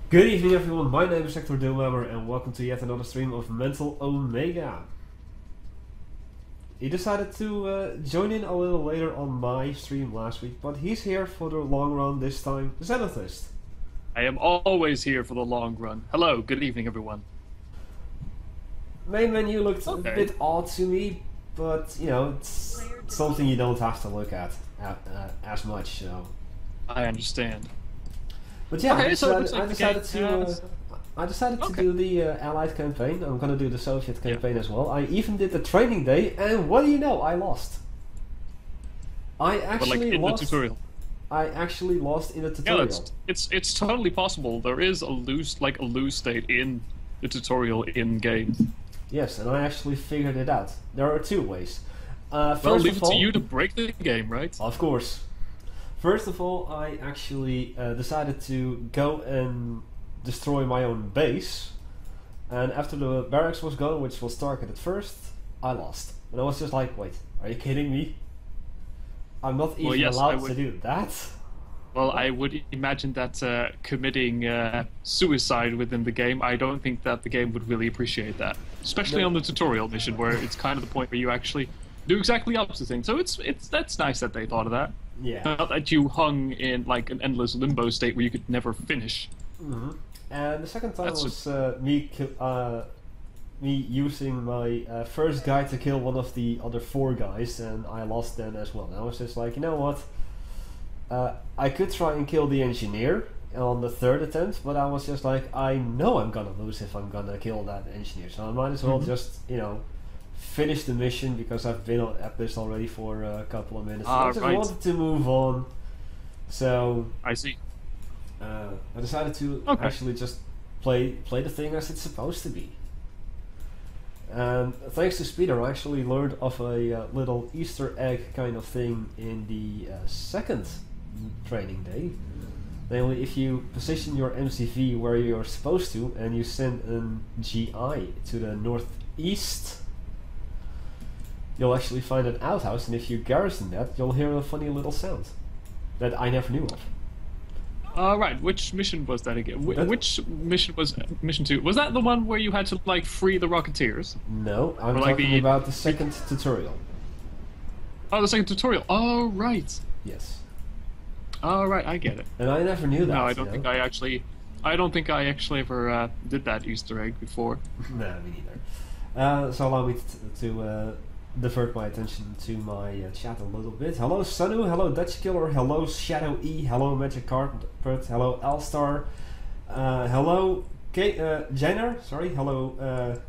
Good evening everyone, my name is Hecthor Doomhammer and welcome to yet another stream of Mental Omega. He decided to join in a little later on my stream last week, but he's here for the long run this time, Zenothist. I am always here for the long run. Hello, good evening everyone. Main menu looked a bit odd to me, but you know, it's something you don't have to look at as much, so... I understand. But yeah, okay, I decided to do the Allied campaign. I'm gonna do the Soviet campaign as well. I even did the training day, and what do you know? I lost. I actually lost. The tutorial. I actually lost in the tutorial. Yeah, it's totally possible. There is a lose state in the tutorial in game. Yes, and I actually figured it out. There are two ways. Well, leave it to you to break the game, right? Of course. First of all, I actually decided to go and destroy my own base, and after the barracks was gone, which was targeted first, I lost. And I was just like, wait, are you kidding me? I'm not even allowed to do that? Well, I would imagine that committing suicide within the game, I don't think that the game would really appreciate that. Especially on the tutorial mission, where it's kind of the point where you actually do exactly the opposite thing. So that's nice that they thought of that. Yeah. Not that you hung in like an endless limbo state where you could never finish. Mm-hmm. And the second time was me using my first guy to kill one of the other four guys, and I lost then as well. And I was just like, you know what? I could try and kill the engineer on the third attempt, but I was just like, I know I'm gonna lose if I'm gonna kill that engineer, so I might as well just, you know, finish the mission, because I've been at this already for a couple of minutes. I just wanted to move on, so I see. I decided to actually just play the thing as it's supposed to be. And thanks to Speeder, I actually learned of a little Easter egg kind of thing in the second training day. Namely, if you position your MCV where you're supposed to, and you send an GI to the northeast, you'll actually find an outhouse, and if you garrison that, you'll hear a funny little sound that I never knew of. Right, which mission was that again? Which mission was mission 2? Was that the one where you had to like free the Rocketeers? No, I'm talking about the second tutorial. Oh, the second tutorial. Oh, right. Yes. Oh, right, I get it. And I never knew that. No, I don't think I actually ever did that Easter egg before. No, me neither. So allow me to divert my attention to my chat a little bit. Hello Sunu, hello Dutch Killer, hello ShadowE, hello Magic Carpet, hello Alstar, hello Jenner, sorry, hello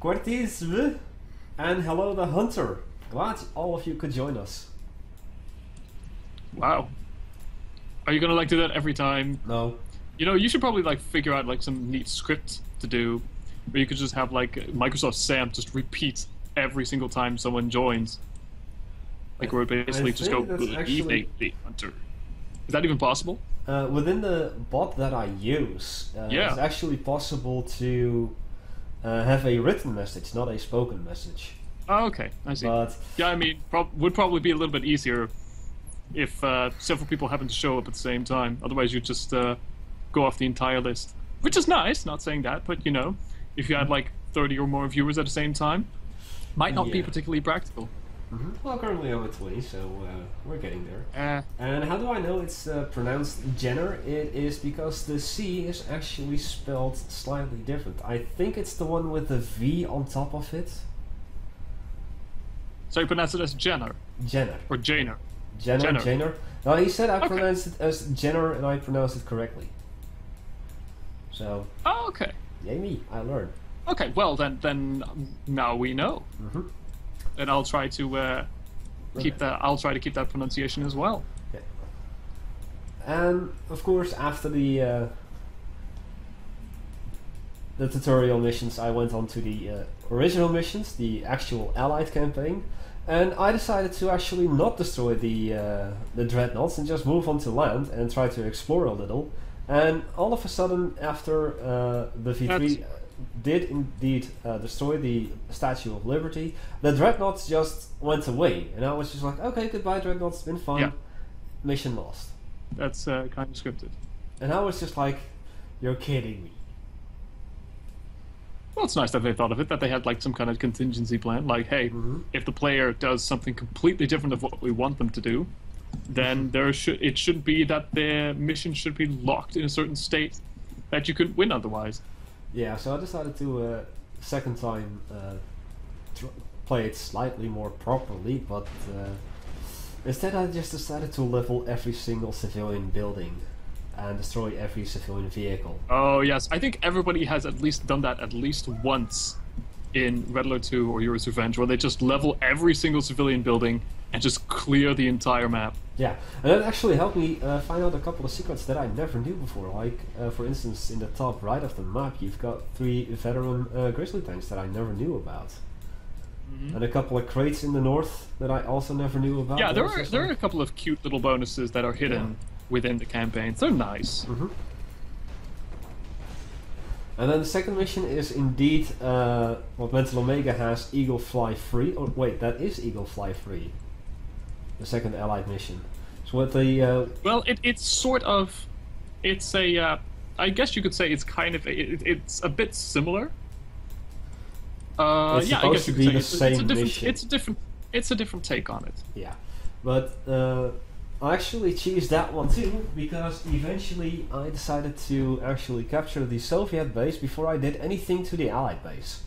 Quartiz, and hello the Hunter. Glad all of you could join us. Wow. Are you gonna like do that every time? No. You know, you should probably like figure out like some neat script to do, where you could just have like Microsoft SAM just repeat every single time someone joins. Like where basically just go, good evening, the Hunter. Is that even possible? Within the bot that I use, it's actually possible to have a written message, not a spoken message. Oh, okay, I see. But yeah, I mean, would probably be a little bit easier if several people happen to show up at the same time. Otherwise, you just go off the entire list. Which is nice, not saying that, but you know, if you had like 30 or more viewers at the same time, might not be particularly practical. Mm-hmm. Well, currently I'm at 20, so we're getting there. And how do I know it's pronounced Jenner? It is because the C is actually spelled slightly different. I think it's the one with the V on top of it. So you pronounce it as Jenner? Jenner. Or Janer? Jenner. No, he said I pronounced it as Jenner, and I pronounced it correctly. So... Oh, okay. Yay me, I learned. Okay, well then now we know. Mm-hmm. And I'll try to keep that. I'll try to keep that pronunciation as well. Yeah. And of course, after the tutorial missions, I went on to the original missions, the actual Allied campaign, and I decided to actually not destroy the dreadnoughts and just move on to land and try to explore a little. And all of a sudden, after the V3 did indeed destroy the Statue of Liberty, the dreadnoughts just went away, and I was just like, okay, goodbye dreadnoughts, it's been fun, mission lost. That's kind of scripted. And I was just like, You're kidding me. Well, it's nice that they thought of it, that they had like some kind of contingency plan. Like, hey, if the player does something completely different of what we want them to do, then it shouldn't be that their mission should be locked in a certain state that you couldn't win otherwise. Yeah, so I decided to second time play it slightly more properly, but instead I just decided to level every single civilian building and destroy every civilian vehicle. Oh yes, I think everybody has at least done that at least once in Red Alert 2 or Euro's Revenge, where they just level every single civilian building and just clear the entire map. Yeah, and that actually helped me find out a couple of secrets that I never knew before. Like, for instance, in the top right of the map, you've got 3 veteran grizzly tanks that I never knew about. And a couple of crates in the north that I also never knew about. Yeah, there are a couple of cute little bonuses that are hidden within the campaigns. They're nice. And then the second mission is indeed what Mental Omega has, Eagle Fly Free. Oh wait, that is Eagle Fly Free. The second allied mission. So what the well, it's sort of, it's a, I guess you could say it's kind of, it's a bit similar. it's yeah, I supposed guess to you be could the say same mission. It's a different take on it. Yeah, but I actually chose that one too because eventually I decided to actually capture the Soviet base before I did anything to the Allied base.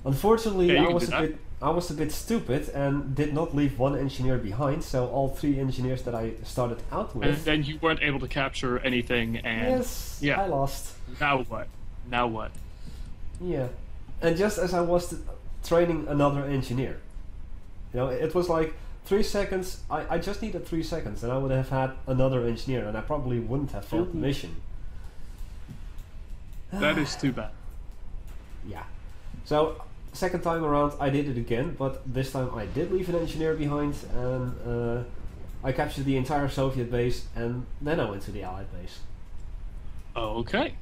Unfortunately, Yeah, I was a bit stupid and did not leave one engineer behind, so all 3 engineers that I started out with. And then you weren't able to capture anything, and Yes, yeah. I lost. Now what? Now what? Yeah, and just as I was training another engineer, you know, it was like 3 seconds. I just needed 3 seconds, and I would have had another engineer, and I probably wouldn't have failed the mission. That is too bad. Yeah. So second time around, I did it again, but this time I did leave an engineer behind, and I captured the entire Soviet base, and then I went to the Allied base. Okay.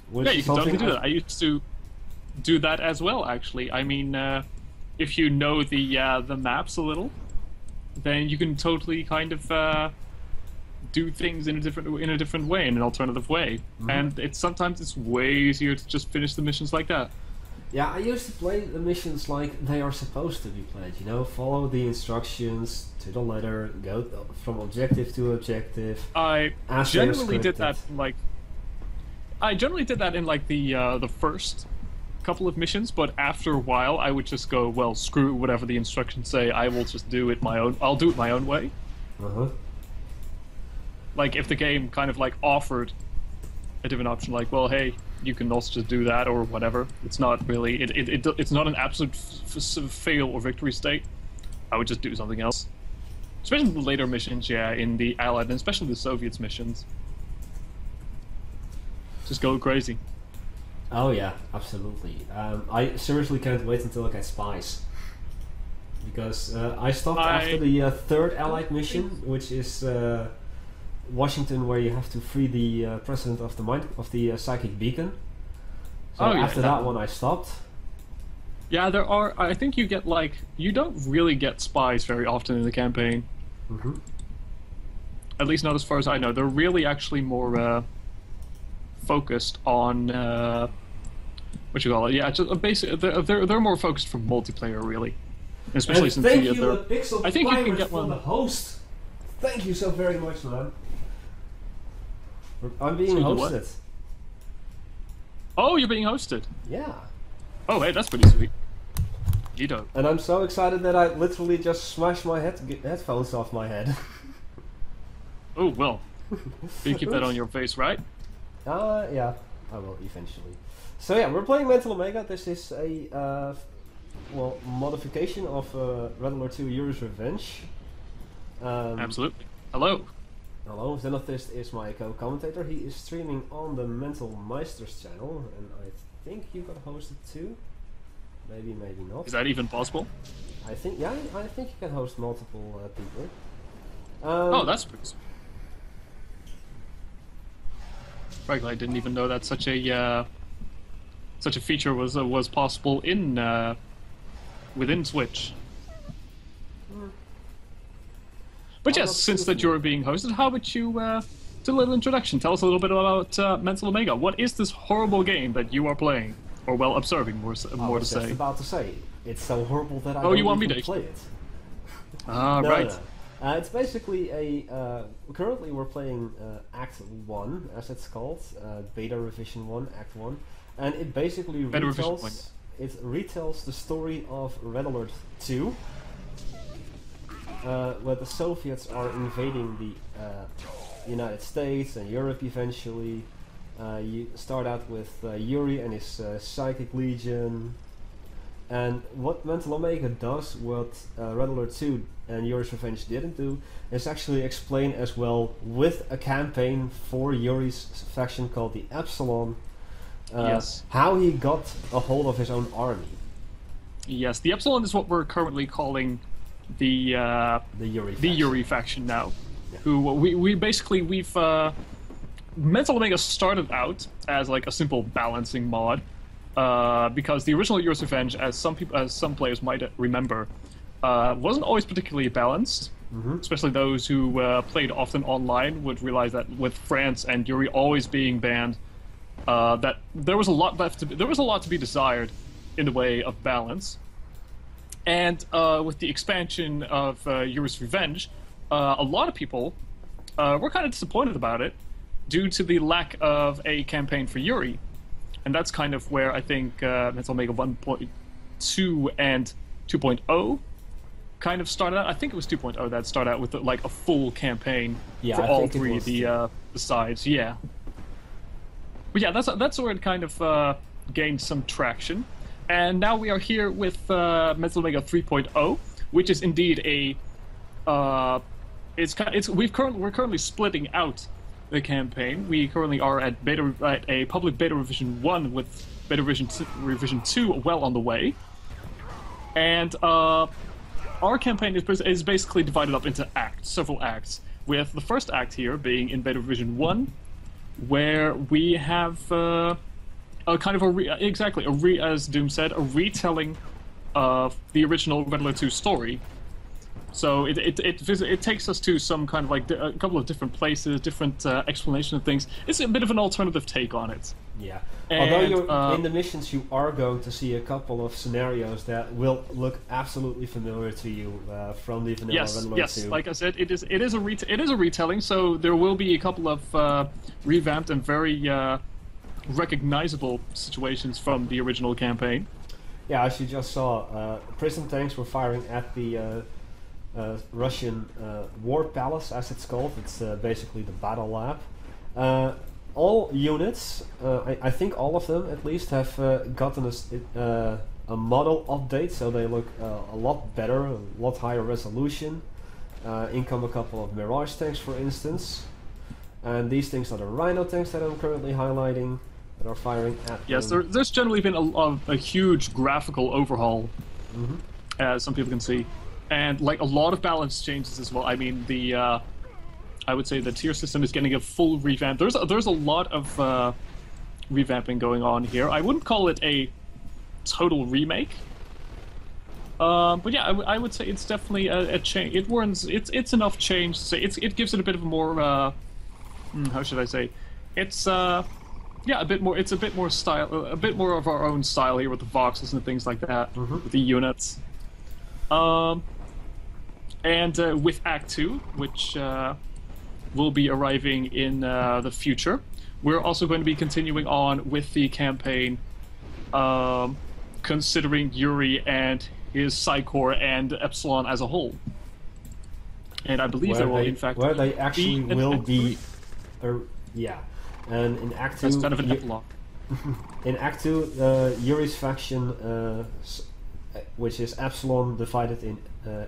Which Yeah, you is can totally something do that. I used to do that as well, actually. I mean, if you know the maps a little, then you can totally kind of do things in a different way, in an alternative way. And sometimes it's way easier to just finish the missions like that. Yeah, I used to play the missions like they are supposed to be played, you know, follow the instructions to the letter, go from objective to objective. I as they're generally did scripted. that in like the first couple of missions, but after a while I would just go, well, screw whatever the instructions say, I will just do it my own. I'll do it my own way. Like if the game kind of like offered a different option, like, well, hey, you can also just do that or whatever. It's not really it's not an absolute fail or victory state. I would just do something else. Especially in the later missions, yeah, in the Allied and especially the Soviets missions. Just go crazy. Oh yeah, absolutely. I seriously can't wait until I get spies. Because I stopped after the third Allied mission, which is Washington, where you have to free the president of the psychic beacon. So after that one I stopped. Yeah, there are. I think you get like, you don't really get spies very often in the campaign. At least not as far as I know. They're really actually more focused on what you call it. Yeah, just basically they're more focused for multiplayer, really. Especially and since thank you, Pixel I think you can get for one. The host. Thank you so very much, man. I'm being So hosted. Oh, you're being hosted. Yeah. Oh, hey, that's pretty sweet. You don't. And I'm so excited that I literally just smashed my headphones off my head. Oh well. You keep that on your face, right? Yeah, I will eventually. So yeah, we're playing Mental Omega. This is a modification of Red Alert 2 Euro's Revenge. Absolutely. Hello. Hello, Zenothist is my co-commentator. He is streaming on the Mental Meisters channel, and I think you got hosted too. Maybe, maybe not. Is that even possible? I think you can host multiple people. Oh, that's pretty sweet. Frankly, I didn't even know that such a feature was possible in within Switch. But yes, since that you're being hosted, how about you do a little introduction. Tell us a little bit about Mental Omega. What is this horrible game that you are playing? Or, well, observing, more to say. I was just about to say, it's so horrible that I you don't want me even to play it. Ah, right. No. It's basically a... currently we're playing Act 1, as it's called. Beta Revision 1, Act 1. And it basically retells the story of Red Alert 2. Where the Soviets are invading the United States and Europe eventually. You start out with Yuri and his Psychic Legion. And what Mental Omega does, what Red Alert 2 and Yuri's Revenge didn't do, is actually explain as well with a campaign for Yuri's faction called the Epsilon, how he got a hold of his own army. Yes, the Epsilon is what we're currently calling the Yuri faction now. Yeah. Who we've Mental Omega started out as like a simple balancing mod, because the original Yuri's Revenge, as some players might remember, wasn't always particularly balanced. Mm-hmm. Especially those who played often online would realize that with France and Yuri always being banned, that there was a lot to be desired in the way of balance. And with the expansion of Yuri's Revenge, a lot of people were kind of disappointed about it due to the lack of a campaign for Yuri. And that's kind of where I think Mental Omega 1.2 and 2.0 kind of started out. I think it was 2.0 that started out with like a full campaign for all three of the sides. Yeah. But yeah, that's where it kind of gained some traction. And now we are here with Mental Omega 3.0, which is indeed a we're currently splitting out the campaign. We currently are at a public beta revision 1 with beta revision 2 well on the way. And our campaign is basically divided up into several acts, with the first act here being in beta revision 1, where we have a kind of as Doom said, a retelling of the original Red Alert 2 story. So it takes us to some kind of like a couple of different places, different explanation of things. It's a bit of an alternative take on it. Yeah. And, although in the missions you are going to see a couple of scenarios that will look absolutely familiar to you from the vanilla Red Alert 2. Yes, like I said, it is a retelling. So there will be a couple of revamped and very recognizable situations from the original campaign. Yeah, as you just saw, prison tanks were firing at the Russian War Palace, as it's called. It's basically the battle lab. All units, I think all of them at least, have gotten a model update, so they look a lot better, a lot higher resolution. In come a couple of Mirage tanks, for instance. And these things are the Rhino tanks that I'm currently highlighting, that are firing at Yes, there's generally been a huge graphical overhaul, as some people can see. And like a lot of balance changes as well. I mean, I would say the tier system is getting a full revamp. There's a lot of revamping going on here. I wouldn't call it a total remake, but yeah, I would say it's definitely a change. It warrants it's enough change to say it gives it a bit of a more how should I say? It's yeah, a bit more. It's a bit more style, a bit more of our own style here with the voxels and things like that, with the units. And with Act 2, which will be arriving in the future, we're also going to be continuing on with the campaign, considering Yuri and his PsiCorps and Epsilon as a whole. And I believe there will, in fact, where they actually will be. Yeah, and in Act 2, that's kind of an epilogue. In Act 2, Yuri's faction, which is Epsilon, divided in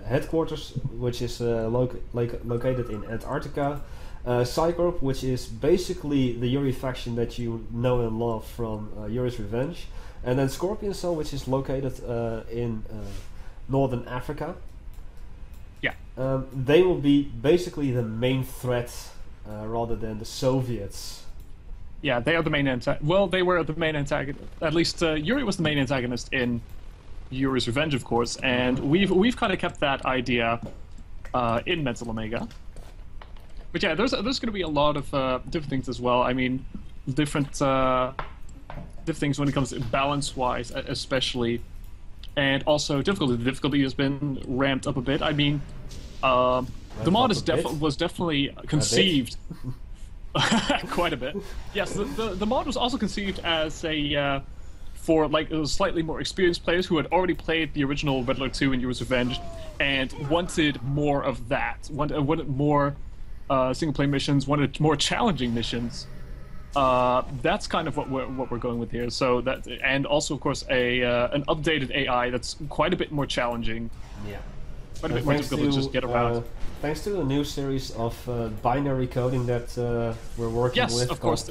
headquarters, which is located in Antarctica. PsiCorps, which is basically the Yuri faction that you know and love from Yuri's Revenge. And then Scorpion Cell, which is located in Northern Africa. Yeah. They will be basically the main threat rather than the Soviets. Yeah, they are the main antagonist. Well, they were the main antagonist. At least Yuri was the main antagonist in Yuri's Revenge, of course, and we've kind of kept that idea in Mental Omega. But yeah, there's going to be a lot of different things as well. I mean, different things when it comes to balance-wise, especially, and also difficulty. The difficulty has been ramped up a bit. I mean, the mod was definitely conceived quite a bit. Yes, the mod was also conceived as a for like slightly more experienced players who had already played the original Riddler 2 and Year's Revenge, and wanted more of that. Wanted more single-player missions. Wanted more challenging missions. That's kind of what we're going with here. So that, and also of course an updated AI that's quite a bit more challenging. Yeah. Quite a bit more difficult to just get around. Thanks to the new series of binary coding that we're working with, yes, of course.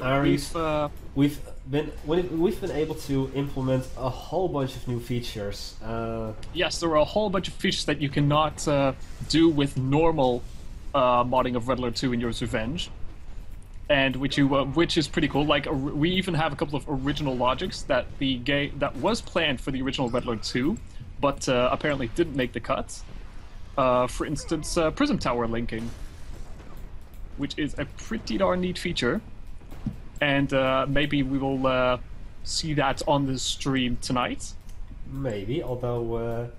we've been able to implement a whole bunch of new features. Yes, there are a whole bunch of features that you cannot do with normal modding of Riddler 2 and Yours Revenge, and which is pretty cool. Like we even have a couple of original logics that that was planned for the original Riddler 2, but apparently didn't make the cut. For instance, prism tower linking, which is a pretty darn neat feature, and maybe we will see that on the stream tonight. Maybe, although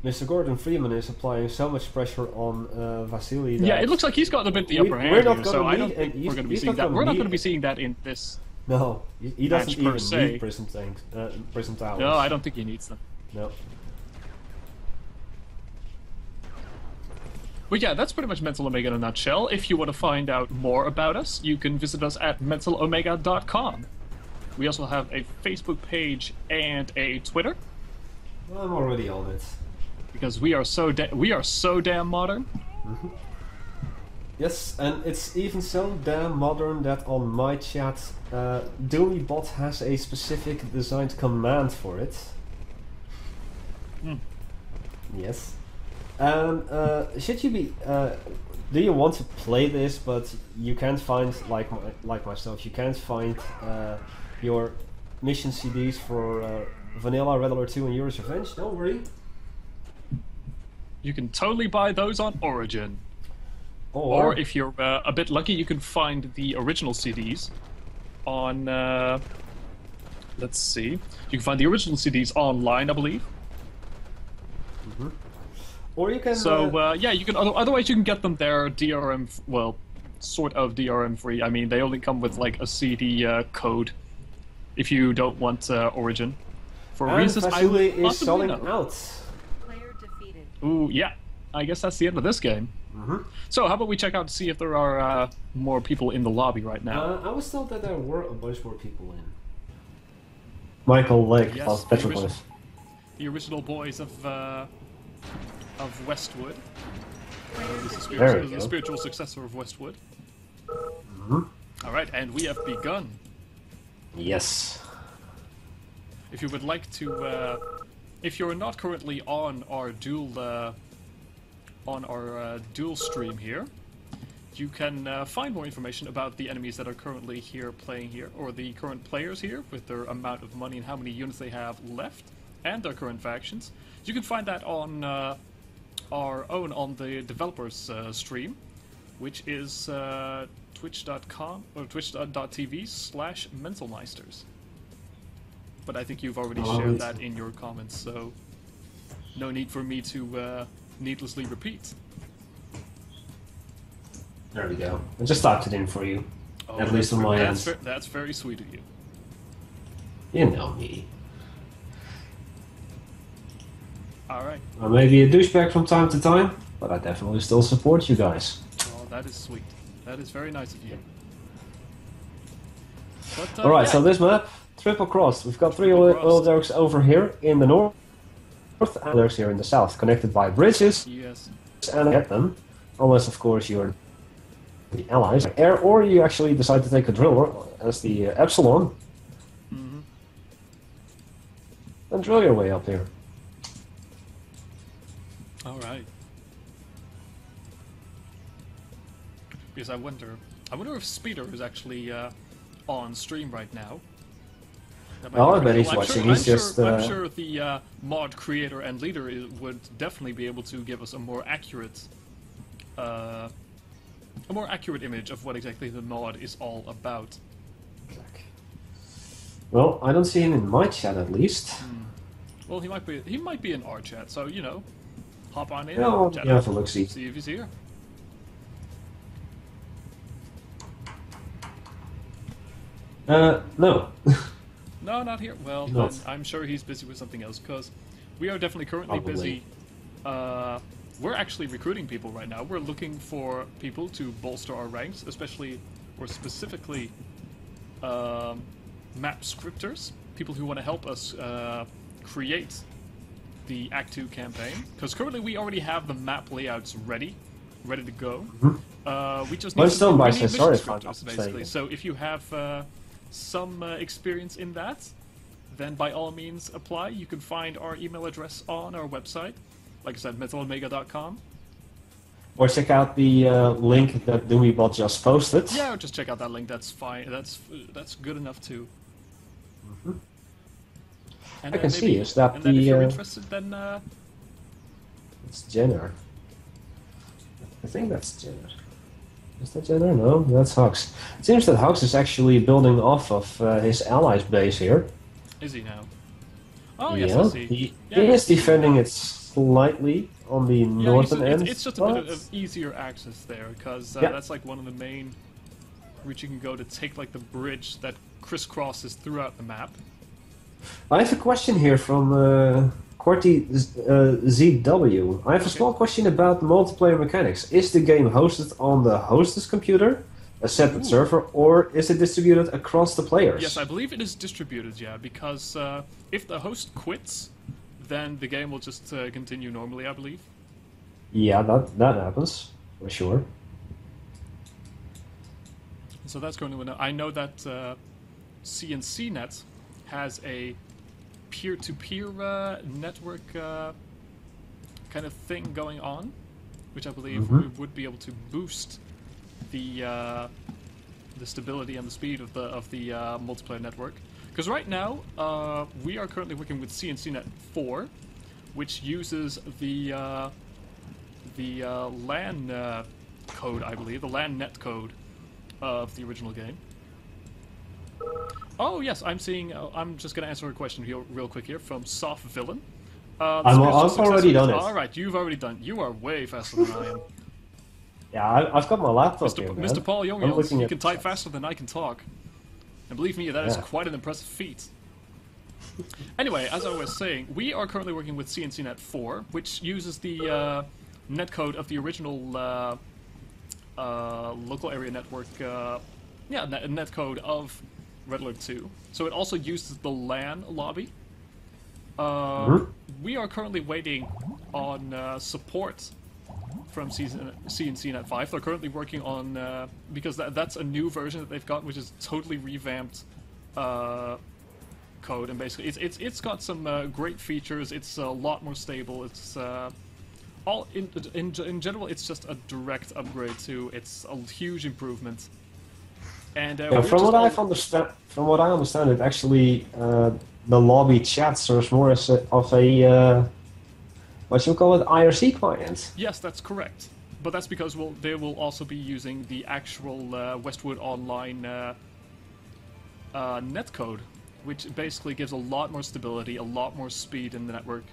Mr. Gordon Freeman is applying so much pressure on Vasily. Yeah, it looks like he's got a bit the upper hand here, so I don't think we're going to be seeing that. We're not going to be seeing that in this. No, he doesn't even need prism towers. No, I don't think he needs them. No. But yeah, that's pretty much Mental Omega in a nutshell. If you want to find out more about us, you can visit us at mentalomega.com. We also have a Facebook page and a Twitter. Well, I'm already on it. Because we are so damn modern. Mm-hmm. Yes, and it's even so damn modern that on my chat, DoomyBot has a specific designed command for it. Yes. Should you be? Do you want to play this, but you can't find like myself? You can't find your mission CDs for Vanilla, Riddler 2, and Yours Revenge. Don't worry. You can totally buy those on Origin. Or if you're a bit lucky, you can find the original CDs on. Let's see. You can find the original CDs online, I believe. Mm-hmm. Or you can. So yeah, you can. Otherwise, you can get them there DRM. Well, sort of DRM free. I mean, they only come with like a CD code. If you don't want Origin, for reasons I is selling out. Player defeated. Ooh, yeah. I guess that's the end of this game. Mm-hmm. So how about we check out to see if there are more people in the lobby right now? I was told that there were a bunch more people in. Michael Lake, yes, Petropolis. The original boys of Westwood. This is the spiritual successor of Westwood. Mm-hmm. All right, and we have begun. Yes. If you would like to, if you're not currently on our dual stream here, you can find more information about the enemies that are currently playing here, or the current players here, with their amount of money and how many units they have left, and their current factions. You can find that on our own on the developers stream, which is twitch.com or twitch.tv/mentalmeisters. But I think you've already shared that in your comments, so no need for me to needlessly repeat. There we go. I just typed it in for you. Oh, at least on my end. That's very sweet of you. You know me. Alright. I may be a douchebag from time to time, but I definitely still support you guys. Oh, that is sweet. That is very nice of you. Alright, yeah. So this map, triple crossed. We've got three oil derricks over here in the north, and others here in the south, connected by bridges. Yes. And get them, unless of course you're the allies, air, or you actually decide to take a driller as the Epsilon, and drill your way up here. Alright. Because I wonder if Speeder is actually on stream right now. Oh, I bet he's watching. I'm sure the mod creator and leader would definitely be able to give us a more accurate a more accurate image of what exactly the mod is all about. Well, I don't see him in my chat at least. Well, he might be in our chat, so you know, hop on in. Well, chat yeah, up, have a look-see. see if he's here. No. No, not here. Well, Not. then I'm sure he's busy with something else, because we are definitely currently Probably. busy. We're actually recruiting people right now. We're looking for people to bolster our ranks, especially, or specifically, map scripters, people who want to help us create the Act 2 campaign. Because currently we already have the map layouts ready to go. We just need, Well, still, we by need mission sorry if I'm scripters, saying basically. it. So if you have some experience in that, then by all means apply. You can find our email address on our website. Like I said, metalemega.com. Or check out the link that Doomybot just posted. Yeah, or just check out that link. That's fine. That's good enough too. And I can maybe, see, is that and then if you're the... interested, then It's Jenner. I think that's Jenner. Is that Jenner? No, that's Hux. It seems that Hux is actually building off of his allies' base here. is he now? Oh yeah, yes, I see. he Yeah, is yes. defending it slightly on the Yeah, northern it's, end. it's just a but- bit of easier access there, because Yeah. that's like one of the main routes you can go to take like the bridge that crisscrosses throughout the map. I have a question here from Corty ZW. I have a small question about the multiplayer mechanics. Is the game hosted on the host's computer, a separate server, or is it distributed across the players? Yes, I believe it is distributed, yeah, because if the host quits, then the game will just continue normally, I believe. Yeah, that happens, for sure. So that's going to... I know that CNCnet has a peer-to-peer network kind of thing going on, which I believe would be able to boost the stability and the speed of the multiplayer network. Because right now we are currently working with CNCnet 4, which uses the LAN code, I believe, the LAN net code of the original game. Oh yes, I'm seeing. I'm just gonna answer a question real quick here from Soft Villain. I've already done it. All right, you've already done. You are way faster than I am. Yeah, I've got my laptop Mr. here, man. Mr. Paul I'm Young, looking you at can the type chat. faster than I can talk. And believe me, that is Yeah. quite an impressive feat. Anyway, as I was saying, we are currently working with CNCnet 4, which uses the netcode of the original local area network, netcode of Red Alert 2. So it also uses the LAN lobby. We are currently waiting on support from CNCnet 5. They're currently working on, because that's a new version that they've got, which is totally revamped code, and basically it's got some great features. It's a lot more stable. It's all in general, it's just a direct upgrade to. It's a huge improvement. And Yeah, from what I understand, it actually the lobby chat serves more as of a what you call it, IRC client. Yes, that's correct. But that's because they will also be using the actual Westwood Online netcode, which basically gives a lot more stability, a lot more speed in the network.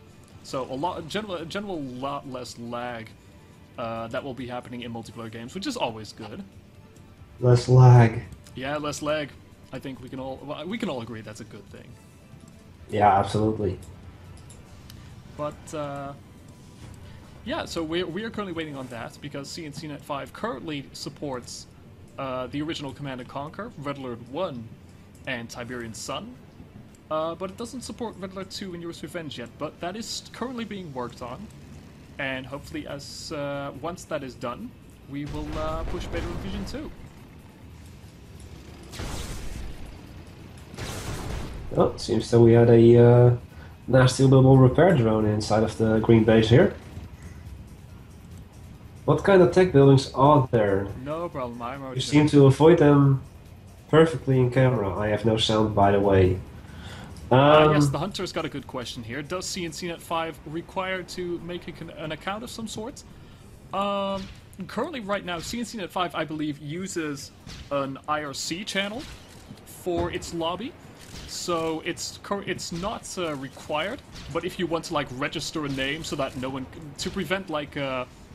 So general lot less lag that will be happening in multiplayer games, which is always good. Less lag. Yeah, less lag. I think we can all agree that's a good thing. Yeah, absolutely. But yeah, so we are currently waiting on that because CNCnet 5 currently supports the original Command & Conquer, Red Alert 1, and Tiberian Sun. But it doesn't support Red Alert 2 and Yours Revenge yet, but that is currently being worked on. And hopefully once that is done, we will push Beta Revision 2. Oh, it seems that we had a nasty little repair drone inside of the green base here. What kind of tech buildings are there? No problem, I'm already You seem to avoid them perfectly in camera. I have no sound, by the way. yes, the Hunter's got a good question here. Does CNCnet 5 require to make an account of some sort? currently, right now, CNCnet 5, I believe, uses an IRC channel for its lobby. So it's not required, but if you want to like register a name so that no one to prevent like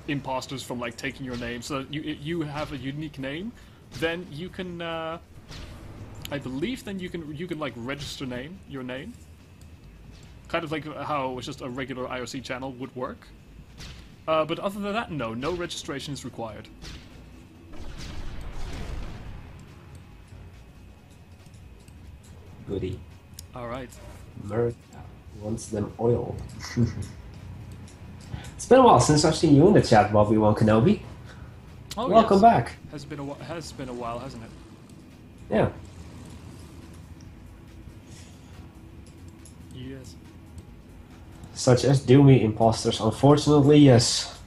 imposters from like taking your name, so that you have a unique name, then you can I believe then you can like register your name, kind of like how just a regular IRC channel would work. But other than that, no registration is required. Goody. Alright. America wants them oil. It's been a while since I've seen you in the chat, Bobby-Wan Kenobi. Oh, welcome yes. back. Has been a while, hasn't it? Yeah. Yes. Such as Doomy imposters, unfortunately, yes.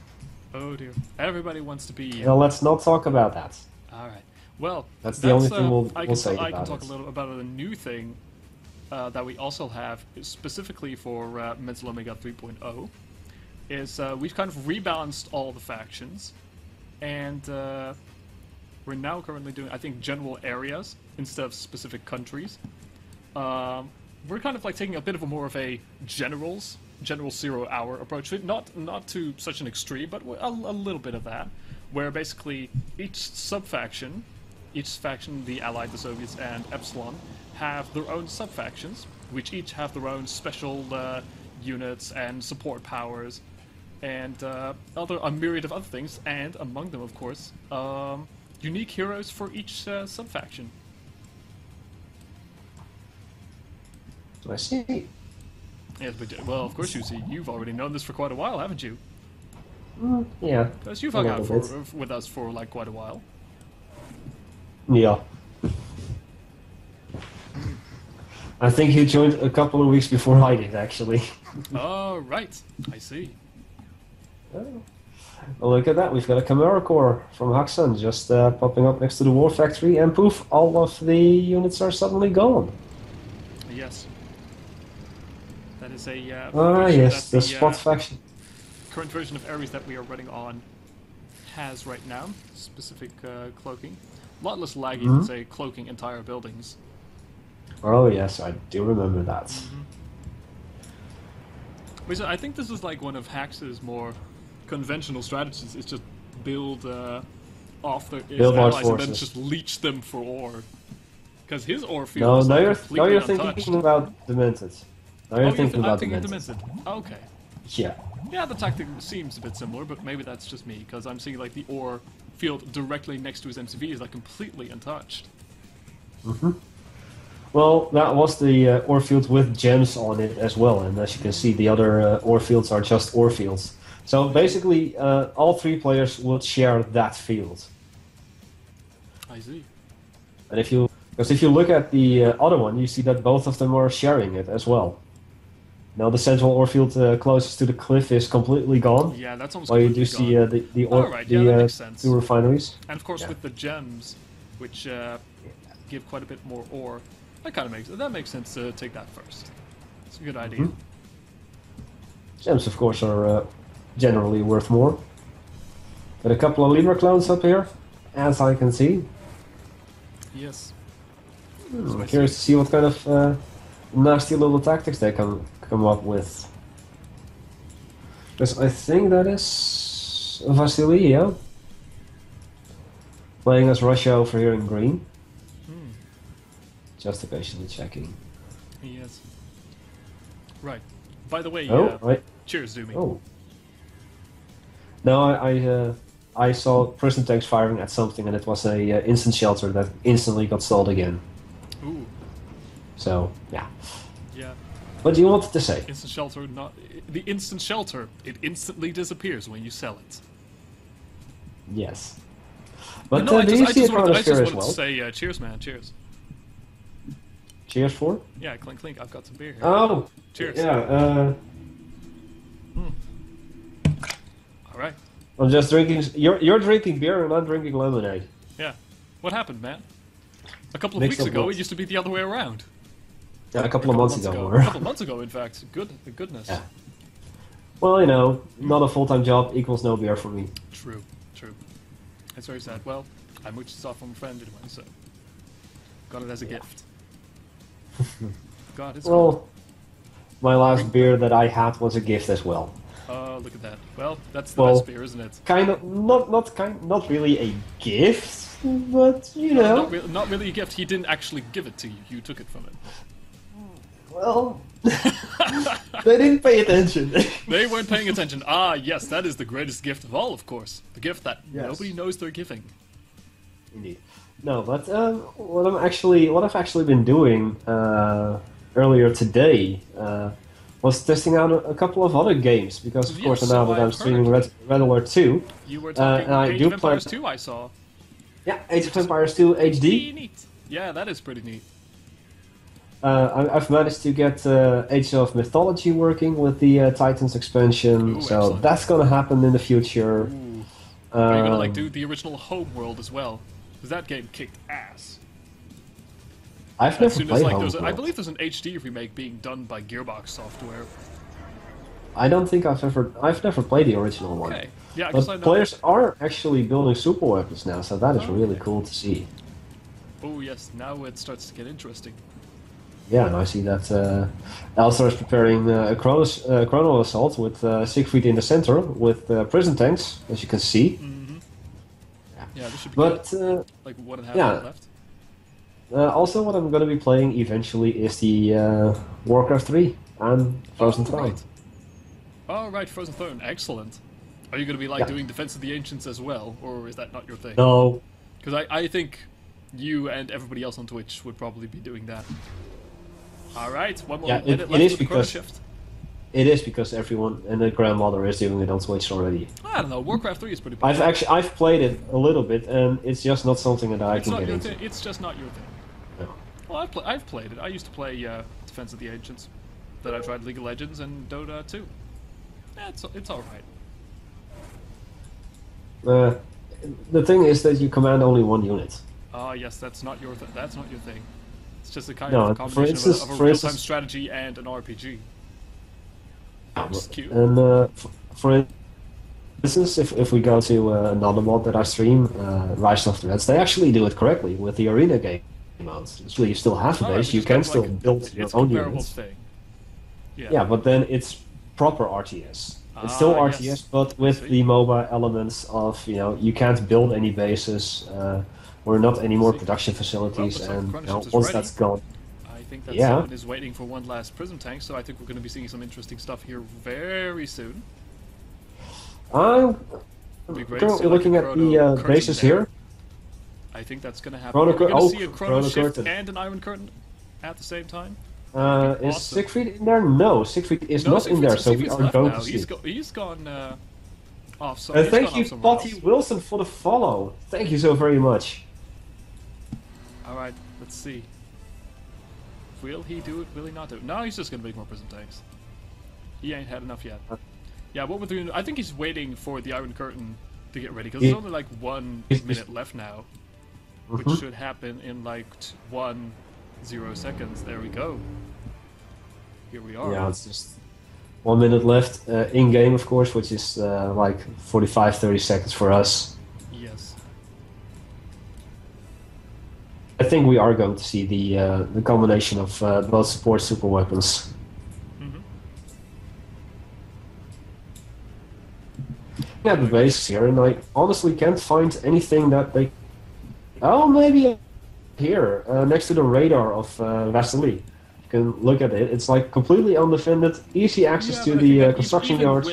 Oh dear. Everybody wants to be... Well, let's not talk about that. Alright. Well, that's the only thing we'll say about I can talk it. a little about a new thing that we also have, specifically for Mental Omega 3.0, is we've kind of rebalanced all the factions, and we're now currently doing, I think, general areas instead of specific countries. We're kind of like taking a bit of more of a general 0-hour approach to it, not to such an extreme, but a little bit of that, where basically each faction, the Allied, the Soviets, and Epsilon, have their own sub-factions, which each have their own special units and support powers, and a myriad of other things, and among them, of course, unique heroes for each sub-faction. I see. Yes, but, well, of course you see. You've already known this for quite a while, haven't you? Yeah. Because you've hung out with us for like quite a while. Yeah. I think he joined a couple of weeks before I did, actually. Oh, right. I see. Oh. Well, look at that. We've got a Chimera Core from Haxan just popping up next to the War Factory, and poof, all of the units are suddenly gone. Yes. That is a... yes, the Spot faction. Current version of Ares that we are running on has right now specific cloaking. A lot less laggy than, say, cloaking entire buildings. Oh, yes, I do remember that. Which I think this is like one of Hax's more conventional strategies, is just build off his allies and then just leech them for ore. Because his ore field is like completely untouched. Thinking about Demented. Now you're thinking about Demented. Okay. Yeah. Yeah, the tactic seems a bit similar, but maybe that's just me, because I'm seeing like the ore field directly next to his MCV is like completely untouched. Well, that was the ore field with gems on it as well, and as you can see, the other ore fields are just ore fields. So basically, all three players would share that field. I see. And if you look at the other one, you see that both of them are sharing it as well. Now the central ore field closest to the cliff is completely gone. Yeah, that's almost completely completely gone. You do see that makes sense. two refineries. And of course with the gems, which give quite a bit more ore, that makes sense to take that first. It's a good idea. Gems, of course, are generally worth more. But a couple of Libra clones up here, as I can see. Yes. I'm curious to see what kind of nasty little tactics they come up with. Because I think that is Vasily, yeah? Playing as Russia over here in green. Just occasionally checking. Yes. Right. By the way, cheers, Doomy. Oh. No, I saw prison tanks firing at something, and it was a instant shelter that instantly got stalled again. Ooh. So, yeah. Yeah. What do you want to say? Instant shelter, the instant shelter, it instantly disappears when you sell it. Yes. But no, I just wanted to say cheers, man, cheers. Cheers for? Yeah, clink clink, I've got some beer here. Oh! Cheers. Yeah, Alright. I'm just drinking... You're drinking beer and I'm drinking lemonade. Yeah. What happened, man? A couple of weeks ago, it used to be the other way around. Yeah, a couple of months ago. A couple of months ago, in fact. Goodness. Yeah. Well, you know, not a full-time job equals no beer for me. True, true. It's very sad. Well, I mooched this off from a friend anyway, so got it as a gift. God, it's well, my last beer that I had was a gift as well. Oh, look at that. Well, that's the best beer, isn't it? Kind of, not really a gift, but you know. Not really a gift. He didn't actually give it to you. You took it from him. Well, they didn't pay attention. They weren't paying attention. Ah, yes, that is the greatest gift of all, of course. The gift that nobody knows they're giving. Indeed. No, but what I've actually been doing earlier today was testing out a couple of other games because, of course, now that I'm streaming Red Alert 2, you were talking Age of Empires 2, I saw. Yeah, Age of Empires 2 HD. Neat. Yeah, that is pretty neat. I've managed to get Age of Mythology working with the Titans expansion, so excellent. that's gonna happen in the future. Are you gonna do the original home world as well? Because that game kicked ass. I've never played Homeworld. I believe there's an HD remake being done by Gearbox Software. I don't think I've never played the original one. Okay. Yeah, but players are actually building super weapons now, so that is really cool to see. Oh yes, now it starts to get interesting. Yeah, and I see that Alstar is preparing a chrono assault with Siegfried in the center with prison tanks, as you can see. Mm-hmm. Yeah, this should be good. Like 1.5 minutes left. Also, what I'm going to be playing eventually is the Warcraft 3 and Frozen Throne. Right. Oh, right, Frozen Throne. Excellent. Are you going to be doing Defense of the Ancients as well, or is that not your thing? No. Because I think you and everybody else on Twitch would probably be doing that. Alright, one more minute left for the chrono shift. It is because everyone and the grandmother is doing it on Twitch already. I don't know, Warcraft 3 is pretty popular. I've played it a little bit, and it's just not something that I can get into. It's just not your thing. No. Well, I've played it. I used to play Defense of the Ancients. Then I tried League of Legends and Dota 2. Yeah, it's alright. The thing is that you command only one unit. Yes, that's not your thing. It's just a kind of a combination of a real-time strategy and an RPG. Which is cute. And for instance, if we go to another mod that I stream, Rise of the Reds, they actually do it correctly with the arena game modes. So you still have a base, you can still build your own units. Thing. Yeah, but then it's proper RTS. It's still RTS, but with the MOBA elements of, you can't build any bases, or not any more production facilities, and once that's gone... I think that someone is waiting for one last prison tank, so I think we're going to be seeing some interesting stuff here very soon. I'm currently looking at the bases here. I think that's going to happen. We're going to see a chrono shift and an iron curtain at the same time. Is Siegfried in there? No, Siegfried is not in there, so we are going to see. He's gone off. Thank you, Potty Wilson, for the follow. Thank you so very much. Alright, let's see. Will he do it? Will he not do it? No, he's just going to make more prison tanks. He ain't had enough yet. Yeah, what we're doing... I think he's waiting for the Iron Curtain to get ready, because there's only like 1 minute left now. Which should happen in like 10 seconds. There we go. Here we are. Yeah, it's just 1 minute left in-game, of course, which is like 45-30 seconds for us. Yes. I think we are going to see the combination of both support super weapons. Yeah, the base here, and I honestly can't find anything that they... Oh, maybe here, next to the radar of Vasily. You can look at it. It's like completely undefended, easy access to the construction yards,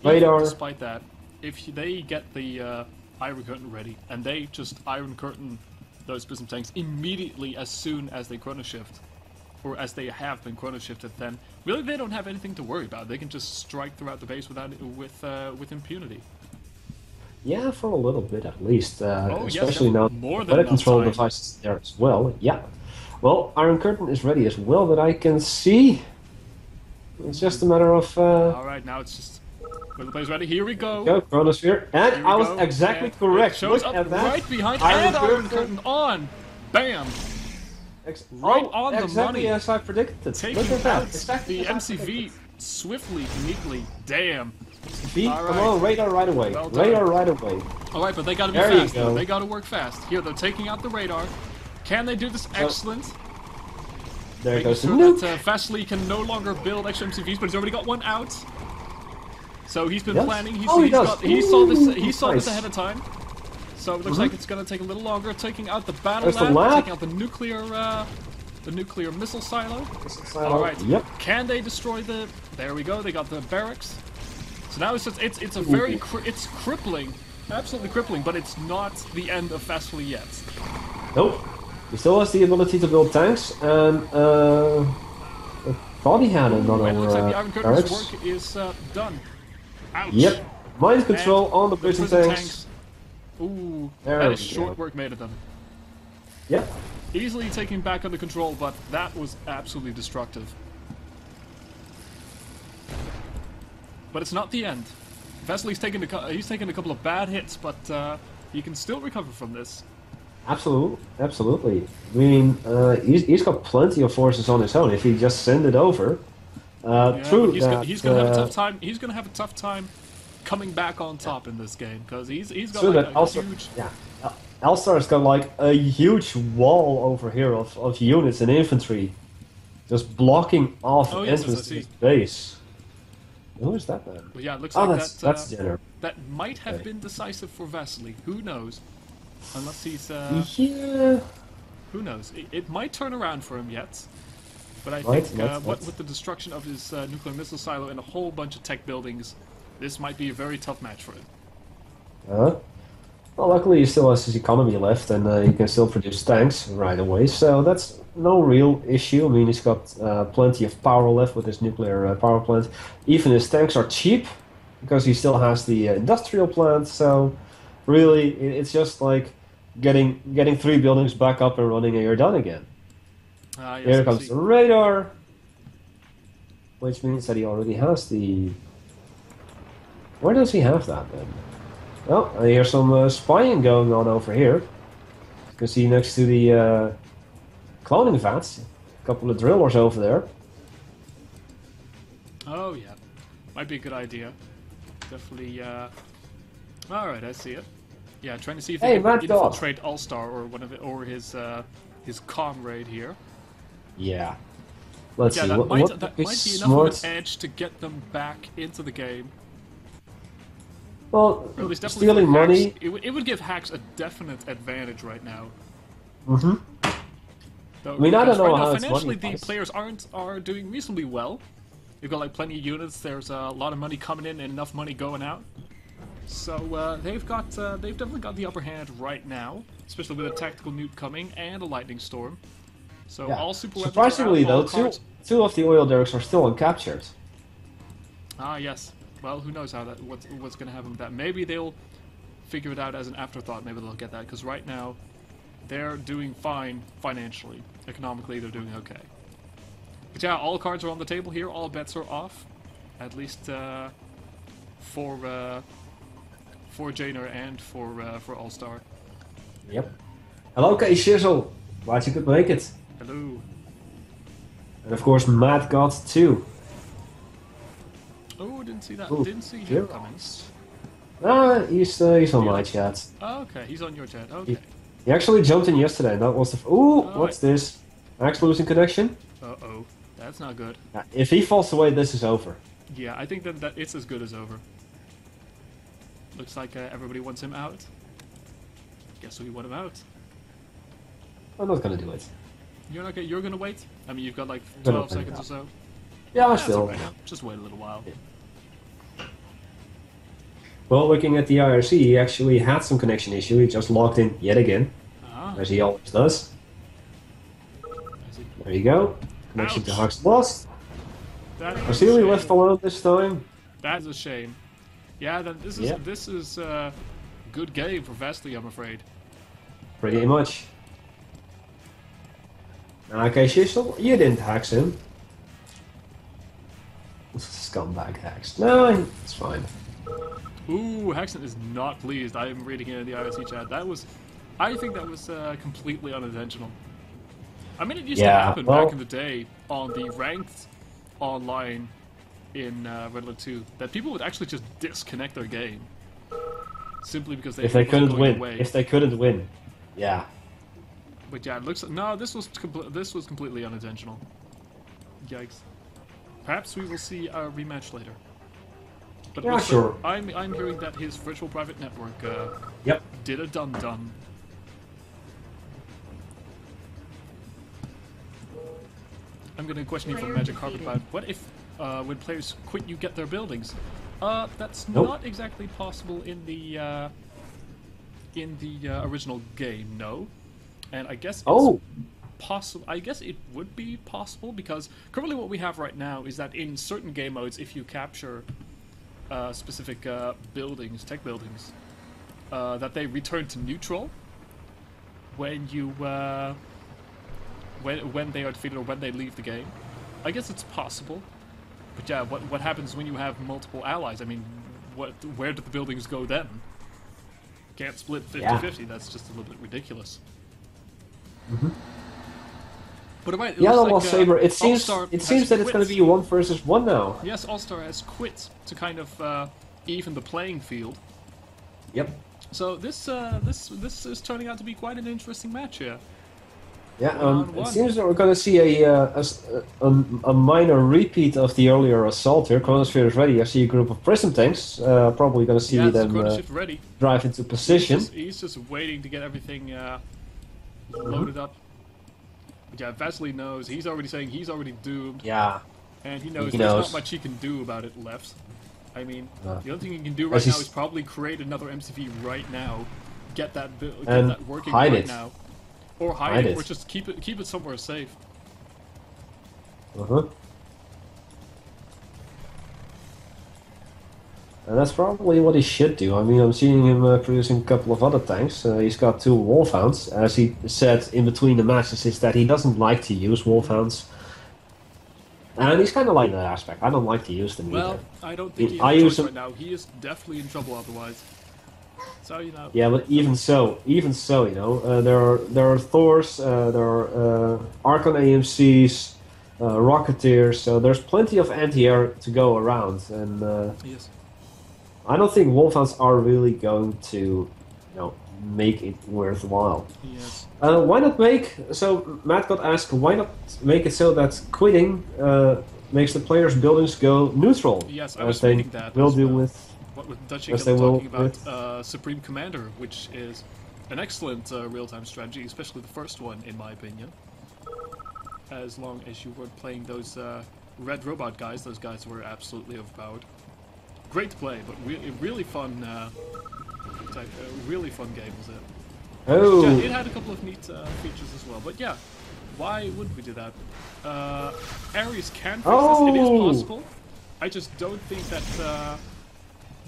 radar. Despite that, if they get the Iron Curtain ready, and they just Iron Curtain those prison tanks immediately as soon as they chrono shift, or as they have been chrono shifted, then really they don't have anything to worry about. They can just strike throughout the base with impunity. Yeah, for a little bit at least. Especially yes, now more than better control time. Devices there as well. Yeah. Well, Iron Curtain is ready as well, that I can see. It's just a matter of... Alright, now it's just... When the play's ready, here we go. Go, Chronosphere. And I was exactly correct. Shows Look up at that. right behind and Iron Curtain on. Bam. Right on the exactly money. as I predicted. Taking Look at that. out Exactly the MCV swiftly, neatly. Damn. Come on, radar right away. Well done. Radar right away. Alright, but they gotta be There you fast, though. go. They gotta work fast. Here, they're taking out the radar. Can they do this? Excellent. There Making goes the sure nuke. that Vasily can no longer build extra MCVs, but he's already got one out. So he's been Yes? planning. He does. He saw this. Ooh, He saw this nice. ahead of time. So it looks like it's gonna take a little longer. Taking out the battle There's the lab, lab. taking out the nuclear missile silo. All right. Yep. Can they destroy the? There we go. They got the barracks. So now it's just, it's a very it's crippling, absolutely crippling, but it's not the end of Vasily yet. Nope. He still has the ability to build tanks, and I thought he had another And it looks like the Iron Curtain's barracks. work is done. Ouch. Yep. Mind control And on the the prison prison tanks. Ooh, There that we is short go. work made of them. Yep. Easily taken back under control, but that was absolutely destructive. But it's not the end. Vasily's taken he's taken a couple of bad hits, but he can still recover from this. Absolutely. Absolutely. I mean, he's got plenty of forces on his own if he just send it over. Yeah, True. but he's gonna have a tough time. He's gonna have a tough time coming back on top in this game because he's got True like that a also, huge. yeah. Alstar's got like a huge wall over here of units and infantry, just blocking off Oh, yes, entrance I to see. his base. Who is that then? Well, yeah, it looks Oh, like that's Jenner. that might have Okay. been decisive for Vasily. Who knows? Unless he's Yeah. who knows? It might turn around for him yet. But I Right, think what with the destruction of his nuclear missile silo and a whole bunch of tech buildings, this might be a very tough match for him. Well, luckily he still has his economy left, and he can still produce tanks right away. So that's no real issue. I mean, he's got plenty of power left with his nuclear power plant. Even his tanks are cheap because he still has the industrial plant. So really, it's just like getting 3 buildings back up and running, and you're done again. Yes, Here I comes see. the radar, which means that he already has the. Where does he have that then? Well, I hear some spying going on over here. You can see next to the cloning vats, a couple of drillers over there. Oh yeah, might be a good idea. Definitely. All right, I see it. Yeah, trying to see if Hey, they Mad can Dog. infiltrate Alstar or one of it, or his comrade here. Yeah. Let's Yeah, see. that What might would be be enough smart? of an edge to get them back into the game. Well, Or at least definitely stealing for Hacks, money. it would give Hacks a definite advantage right now. Mm-hmm. Though, I mean, I don't because know right how now, it's financially the money-wise. players are doing reasonably well. You've got like plenty of units. There's a lot of money coming in and enough money going out. So they've definitely got the upper hand right now, especially with a tactical nuke coming and a lightning storm. So Yeah. all super weapons Surprisingly, are out, all though, cards- two of the oil derricks are still uncaptured. Ah, yes. Well, who knows what's going to happen with that? Maybe they'll figure it out as an afterthought. Maybe they'll get that because right now they're doing fine financially, economically they're doing okay. But yeah, all cards are on the table here. All bets are off, at least for Janer and for Alstar. Yep. Hello, K Shizzle. Glad you could make it. Hello. And of course, Mad God 2. Oh, didn't see that. Ooh, Didn't see him zero. coming. He's on my chat. Oh, okay, he's on your chat. Okay. He actually jumped in yesterday, and that was the. Ooh, what's this? Max losing connection? Uh-oh. That's not good. Yeah, if he falls away, this is over. Yeah, I think that it's as good as over. Looks like everybody wants him out. Guess we want him out. I'm not gonna do it. You're not. You're gonna wait. I mean, you've got like gonna 12 wait seconds now. or so. Yeah, I'm That's still. alright. Just wait a little while. Well, looking at the IRC, he actually had some connection issue. He just logged in yet again, Ah, as he always does. I see. There you go. Connection to Ouch. Hux lost. That is a Vasily shame. left alone this time. That's a shame. Yeah, then this is a good game for Vasily, I'm afraid. Pretty much. Okay, Shizzle, you didn't hacks him. Scumbag hacks. No, it's fine. Ooh, Hexen is not pleased. I am reading it in the IRC chat. I think that was completely unintentional. I mean, it used to Yeah, happen well- back in the day on the ranked online in Red Alert 2 that people would actually just disconnect their game simply because if they couldn't going win. away. If they couldn't win, yeah. But yeah, it looks no. This was completely unintentional. Yikes. Perhaps we will see a rematch later. But Yeah, listen, sure. I'm hearing that his virtual private network Yep. did a dun-dun. I'm gonna question you from Player Magic Carpet defeated. about what if when players quit you get their buildings? That's Nope. not exactly possible in the original game, no. And I guess it's Oh, possible. I guess it would be possible because currently what we have right now is that in certain game modes, if you capture specific buildings, tech buildings, that they return to neutral when you when they are defeated or when they leave the game. I guess it's possible, but yeah, what happens when you have multiple allies? I mean, where do the buildings go then? Can't split 50-50. That's just a little bit ridiculous. But it yeah, looks well, like, Saber. It seems Alstar it has seems that it's going quit. to be 1 versus 1 now. Yes, Alstar has quit to kind of even the playing field. Yep. So this is turning out to be quite an interesting match here. Yeah, One-on-one. it seems that we're going to see a minor repeat of the earlier assault here. Chronosphere is ready. I see a group of prism tanks. Probably going to see Yes, them Chrono Shift ready. drive into position. He's just waiting to get everything loaded up. But yeah, Vasily knows. He's already saying he's already doomed. Yeah. And he knows He there's knows. not much he can do about it left. I mean, No. the only thing he can do As right now he's- is probably create another MCV right now, get that And working hide right it. now, or hide Hide it, it. or just keep it somewhere safe. And that's probably what he should do. I mean, I'm seeing him producing a couple of other tanks. He's got 2 Wolfhounds. As he said in between the matches, is that he doesn't like to use Wolfhounds. And he's kind of like that aspect. I don't like to use them Well, either. I don't think he I has a use choice them- right now. He is definitely in trouble otherwise. So you know. Yeah, but even so, you know, there are Thors, there are Archon AMCs, Rocketeers. So there's plenty of anti-air to go around, and Yes. I don't think Wolfhounds are really going to, you know, make it worthwhile. Yes. Why not make so? Matt got asked, why not make it so that quitting makes the players' buildings go neutral? Yes, I as was they reading that will as do well. with. What with Dutchy As they will talking about with- Supreme Commander, which is an excellent real-time strategy, especially the first one, in my opinion. As long as you weren't playing those red robot guys, those guys were absolutely overpowered. Great to play, but really fun. Really fun game was it? Oh, Yeah, it had a couple of neat features as well. But yeah, why wouldn't we do that? Ares can fix this. It is Oh! possible. I just don't think that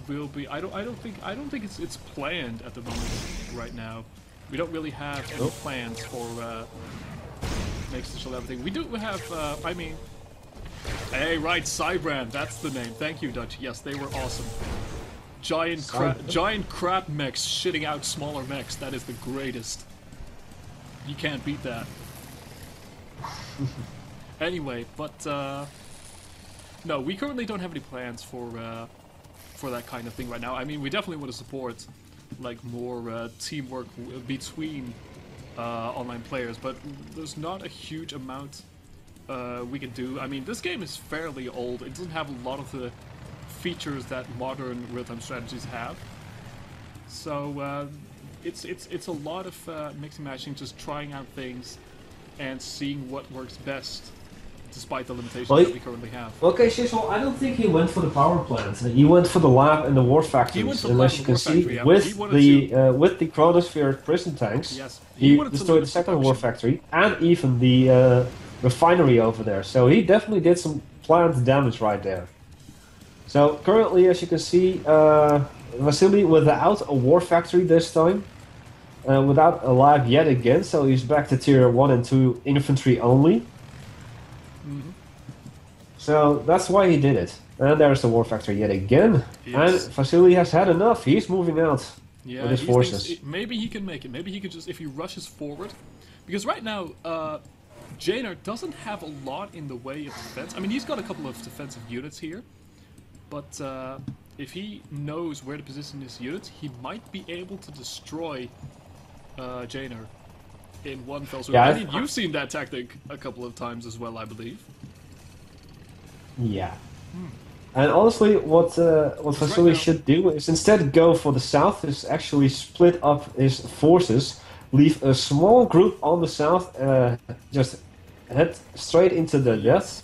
will be. I don't think it's planned at the moment right now. We don't really have any Nope. plans for next digital everything. We do have. I mean, hey, right, Cybrand. That's the name. Thank you, Dutch. Yes, they were awesome. Giant crab mechs shitting out smaller mechs. That is the greatest. You can't beat that. Anyway, but no, we currently don't have any plans for that kind of thing right now. I mean, we definitely want to support like more teamwork between online players, but there's not a huge amount we can do. I mean, this game is fairly old. It doesn't have a lot of the features that modern real-time strategies have. So it's a lot of mixing matching, just trying out things and seeing what works best, despite the limitations Well, that we currently have. okay, Shizzle, I don't think he went for the power plant. He went for the lab and the war factories. He went for the unless lab you and can the war see, factory, yeah. with He wanted with the Chronosphere prison tanks, Yes, he wanted to destroyed limit the second war production. factory and even the refinery over there. So he definitely did some planned damage right there. So currently, as you can see, Vasily without a war factory this time, without a lab yet again. So he's back to tier 1 and 2 infantry only. Mm-hmm. So that's why he did it. And there's the war factory yet again. Yes. And Vasily has had enough. He's moving out Yeah, with his he forces. thinks maybe he can make it. Maybe he could just, if he rushes forward, because right now Jainer doesn't have a lot in the way of defense. I mean, he's got a couple of defensive units here, but if he knows where to position his units, he might be able to destroy Jainer in one fell swoop. Yeah, I mean, you've seen that tactic a couple of times as well, I believe. Yeah. And honestly, what Vasily should do is instead go for the south, is actually split up his forces, leave a small group on the south, just head straight into the death,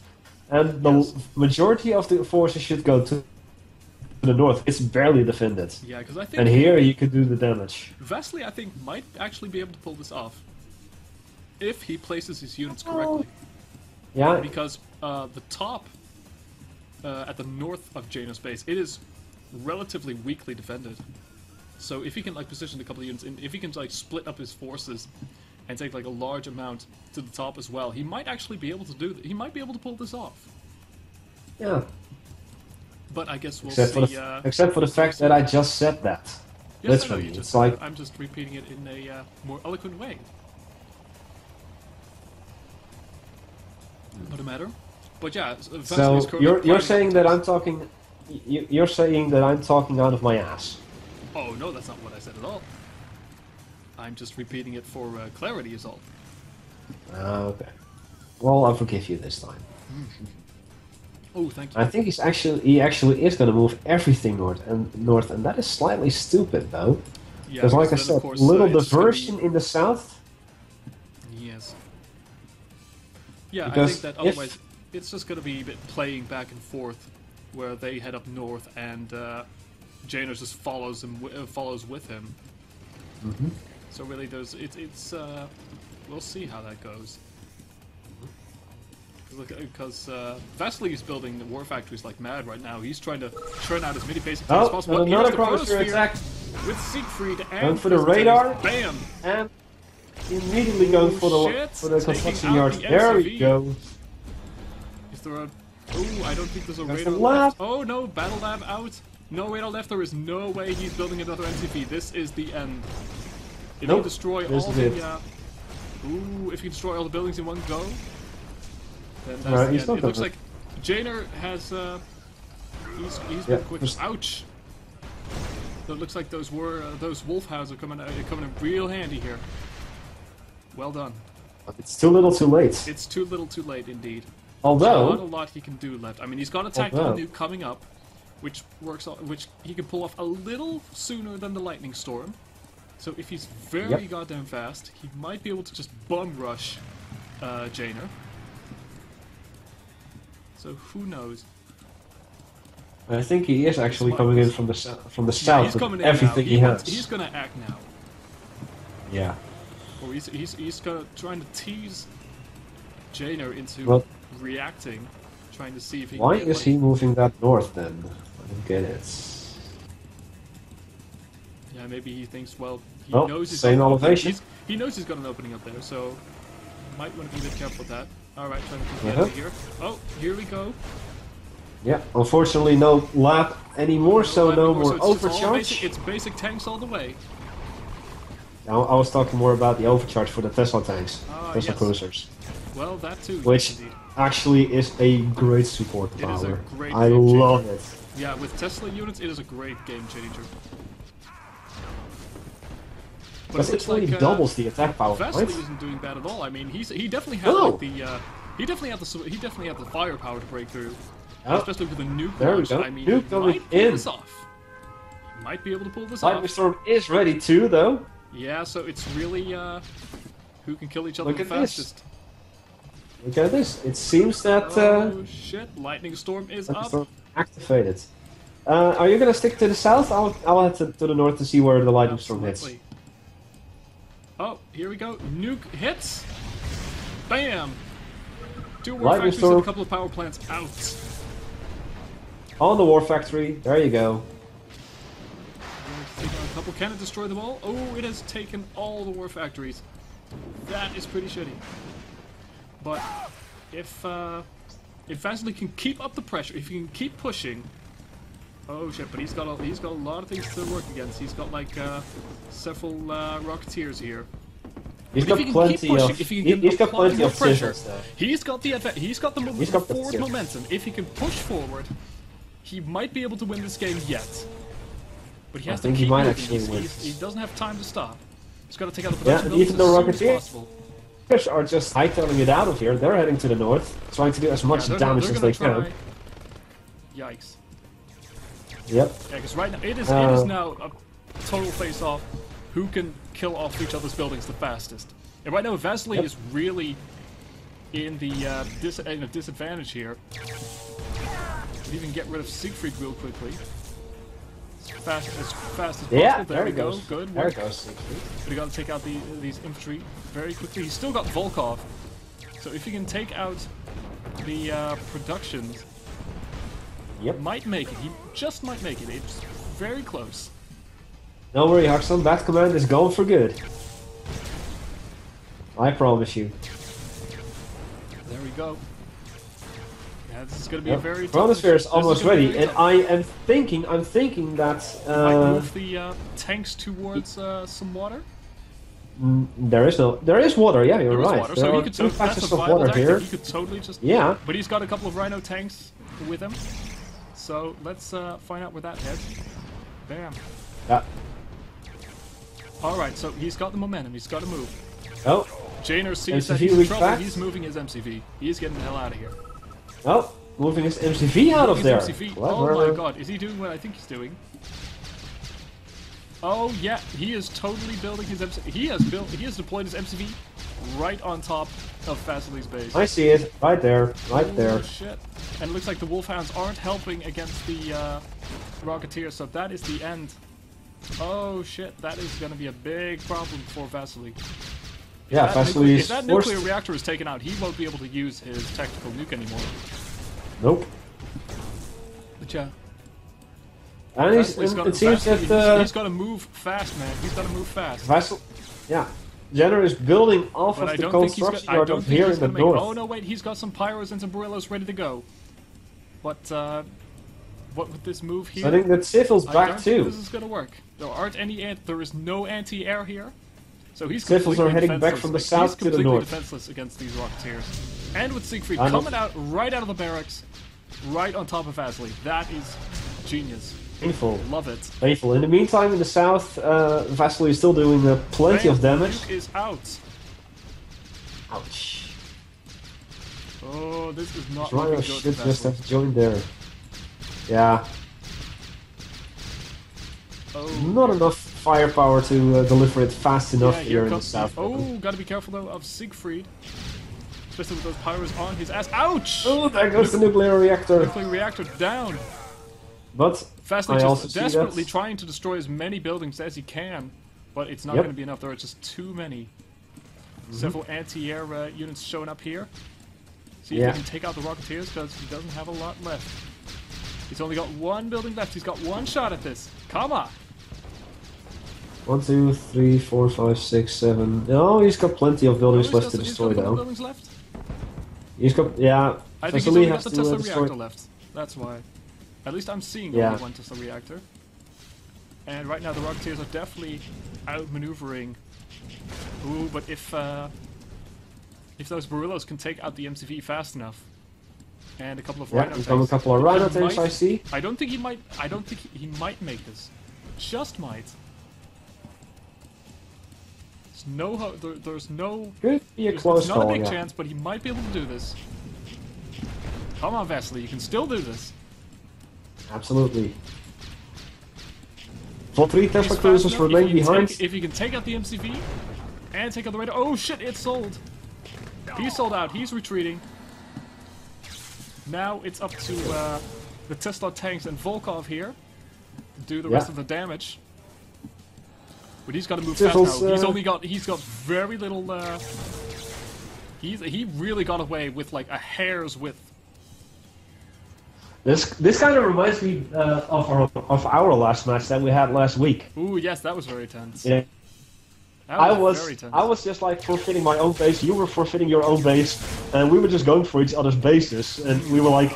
and the majority of the forces should go to the north. It's barely defended. Yeah, because I think... And here you could do the damage. Vasily, I think, might actually be able to pull this off. If he places his units correctly. Yeah. Because the top at the north of Jainer's base, it is relatively weakly defended. So if he can like position a couple of units, if he can like split up his forces and take like a large amount to the top as well, he might actually be able to do that. He might be able to pull this off. Yeah. But I guess we'll see. Except for the fact that I just said that. Yes, literally, it's like I'm just repeating it in a more eloquent way. Not a matter. But yeah, so you're saying that I'm talking. You're saying that I'm talking out of my ass. Oh no, that's not what I said at all. I'm just repeating it for clarity, is all. Okay. Well, I'll forgive you this time. Oh, thank you. I think he actually is going to move everything north, and that is slightly stupid though. Yeah, because like I said, course, little diversion in the south. Yes. Yeah, Because I think that otherwise it's just going to be a bit playing back and forth, where they head up north and Jainer just follows with him. Mm-hmm. So really, it's we'll see how that goes. Because Vasily is building the war factories like mad right now. He's trying to churn out as many basic things as possible. Another chronosphere attack with Siegfried and going for the radar. Bam! And immediately going for the construction yards. There we go. Is there a... Oh, I don't think there's a There's radar a lab. left. Oh no, battle lab out. No radar left. There is no way he's building another NCV. This is the end. If you destroy all the... Ooh, if you destroy all the buildings in one go, then that's the end. It looks like Jainer has... he's been quick. Ouch! So it looks like those wolfhounds are coming in real handy here. Well done. It's too little too late. It's too little too late indeed. Although... Not a lot he can do left. I mean, he's got a tactical nuke coming up, which he can pull off a little sooner than the lightning storm. So if he's very goddamn fast, he might be able to just bum rush Jainer. So who knows? I think he is actually coming in from the south with everything he has. He's gonna act now. Yeah. Or he's trying to tease Jainer into reacting, trying to see if he. Why is he moving that north then? I don't get it. Yeah, maybe he thinks, well, he knows he's same elevation. He knows he's got an opening up there, so might want to be a bit careful with that. All right, trying to keep the enemy here. Oh, here we go. Yeah, unfortunately no lab anymore, so no more overcharge. It's basic tanks all the way. I was talking more about the overcharge for the Tesla tanks, Tesla cruisers. Well, that too. Which actually is a great support power. It is a great I love it. Yeah, with Tesla units, it is a great game changer. But it really doubles the attack power. Vasily isn't doing bad at all. I mean, he definitely had like the he definitely had the firepower to break through, especially with the nuke launch. I mean, nuke he might pull this off. He might be able to pull this off. Lightning storm is ready too, though. Yeah, so it's really who can kill each other the fastest. Look at this. It seems that oh shit! Lightning storm is up. Activated. Are you gonna stick to the south? I'll head to the north to see where the lightning storm hits. Oh, here we go. Nuke hits. Bam! 2 war lightning factories storm. and a couple of power plants out. On the war factory. There you go. Take on a couple. Can it destroy them all? Oh, it has taken all the war factories. That is pretty shitty. But if Vasily can keep up the pressure, if he can keep pushing. Oh shit! But he's got a lot of things to work against. He's got like several Rocketeers here. He's If got he can plenty keep pushing, of. if he can He's got apply plenty more of pressure, civils there. he's got the forward yeah. momentum. If he can push forward, he might be able to win this game yet. But he has to think keep he might moving. actually win. He doesn't have time to stop. He's got to take out the Yeah, production and even the buildings as soon as Rocketeers possible. are just hightailing it out of here. They're heading to the north, trying to do as much Yeah, damage they're as they gonna can. try- Yikes. Yep. Yeah, because right now it is now a total face-off. Who can kill off each other's buildings the fastest? And right now, Vasily is really in the in a disadvantage here. Could even get rid of Siegfried real quickly. As fast as possible. Yeah, there we go. goes. Good There work. goes Siegfried. But he got to take out these infantry very quickly. He's still got Volkov. So if he can take out the productions, Yep. might make it. He just might make it. It's very close. Don't worry, Huxon. That command is going for good. I promise you. There we go. Yeah, this is going to be a very tough. Chronosphere is this almost gonna be ready, very and tough. I am thinking that Might move the tanks towards some water. there is water. Yeah, you're There is right. water, There so he are could two that's patches a of viable water tactic. here. He could totally just. Yeah. But he's got a couple of Rhino tanks with him. So let's find out where that heads. Bam. Yeah. Alright, so he's got the momentum, he's got to move. Oh. Janer sees that MCV he's in weak trouble, back. he's moving his MCV. He's getting the hell out of here. Oh. Moving his MCV out of His there. MCV. Clever. Oh my god, is he doing what I think he's doing? Oh yeah, he is totally building his MCV. He has deployed his MCV right on top of Vasily's base. I see it. Right there. Right there. Oh shit. And it looks like the Wolfhounds aren't helping against the Rocketeers, so that is the end. Oh shit, that is gonna be a big problem for Vasily. Yeah, Vasily If is that forced. nuclear reactor is taken out, he won't be able to use his tactical nuke anymore. Nope. But yeah. And it seems that he's got to move fast, man. He's got to move fast. Vassal. Yeah. Jenner is building off But I of the don't think he's construction gonna, I yard don't of think here he's in the gonna make it. north. Oh no, wait, he's got some pyros and some Barillos ready to go. But what with this move here? So I think that Civil's I back don't think too. this is gonna work. There is no anti-air here. So he's Civils are completely heading back defenseless. from the He's south to the completely north. defenseless against these Rocketeers. And with Siegfried I know. coming out right out of the barracks, right on top of Vasily. That is genius. Painful. Love it. Painful. In the meantime, in the south, Vasily is still doing plenty of damage. Nuke is out. Ouch. Oh, this is not Rhino looking good should for just Vasily. have joined there. Yeah. Oh, Not enough firepower to deliver it fast enough yeah, here in the comes south. Oh, gotta be careful though of Siegfried. Especially with those pyros on his ass. Ouch! Oh, there goes the nuclear reactor. Nuclear reactor down. But Vasily I also just see desperately that. trying to destroy as many buildings as he can, but it's not Yep. going to be enough. There are just too many. Several anti-air units showing up here. See if Yeah. he can take out the Rocketeers, because he doesn't have a lot left. He's only got one building left. He's got one shot at this. Come on! 1, 2, 3, 4, 5, 6, 7. No, he's got plenty of buildings left to destroy he's got a couple though. buildings left? He's got, yeah. I think he's Vasily only got has the to Tesla destroy. reactor left. That's why. At least I'm seeing Yeah. only one Tesla reactor. And right now the Rocketeers are definitely outmaneuvering. Ooh, but if those Barillos can take out the MCV fast enough, and a couple of Yeah, Rhino he's got a tanks, couple of he Rhino tanks, might- I see. I don't think he might. I don't think he might make this. Just might. There's no. There's no. Could be a There's close not a call, big yeah. chance, but he might be able to do this. Come on, Vasily, you can still do this. Absolutely. Full 3 He's Tesla fast cruisers enough. remain If he can behind. if he can take out the MCV and take out the radar. Oh shit! It's sold. He's sold out. He's retreating. Now it's up to the Tesla tanks and Volkov here to do the rest Yeah. of the damage. But he's got to move Civils, fast now. He's got very little. He really got away with like a hair's width. This kind of reminds me of our last match that we had last week. Ooh, yes, that was very tense. Yeah. That I very tense. was just like forfeiting my own base, you were forfeiting your own base, and we were just going for each other's bases, and we were like,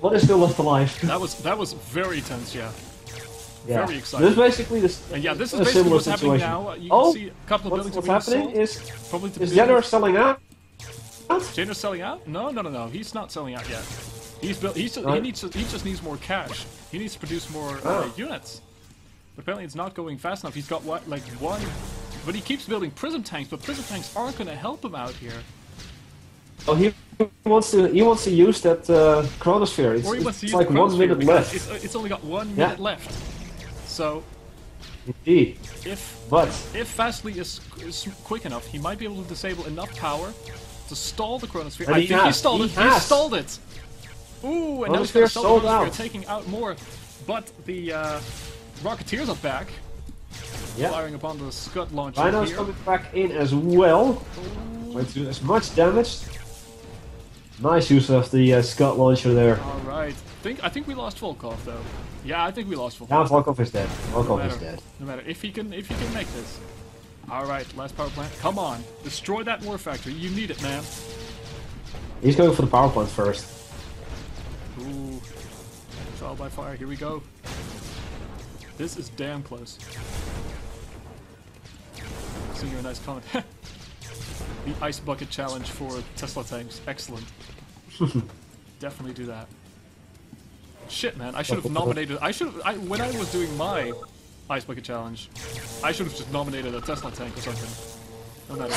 what is still left alive? That was very tense, yeah. Yeah. Very exciting. This is basically this. And yeah, this is a basically similar what's happening situation. now. You Oh, can see a couple of buildings what's are being happening sold. Probably to is build- Jenner selling out? Jenner's selling out? No. He's not selling out yet. He just needs more cash. He needs to produce more units. But apparently it's not going fast enough. He's got what, like one, but he keeps building prism tanks. But prism tanks aren't going to help him out here. Oh, he wants to use that chronosphere. It's like 1 minute left. It's only got 1 minute left. So Indeed. if But Vasily is quick enough, he might be able to disable enough power to stall the chronosphere. And I he think he has. stalled it. He He has. stalled it. Ooh, and now he's going Chronosphere to stall sold the chronosphere, out. taking out more. But the Rocketeers are back, yeah, firing upon the Scud launcher Rhino's here. coming back in as well. Trying to do as much damage. Nice use of the Scud launcher there. All right. I think we lost Volkov though. Yeah, I think we lost Volkov. Now Volkov is dead. Volkov is matter. dead. No matter if he can make this. All right, last power plant. Come on, destroy that war factory. You need it, man. He's going for the power plant first. Ooh, trial by fire. Here we go. This is damn close. Seeing you a nice comment. The ice bucket challenge for Tesla tanks. Excellent. Definitely do that. Shit, man. I should have nominated. When I was doing my ice bucket challenge, I should have just nominated a Tesla tank or something. No matter.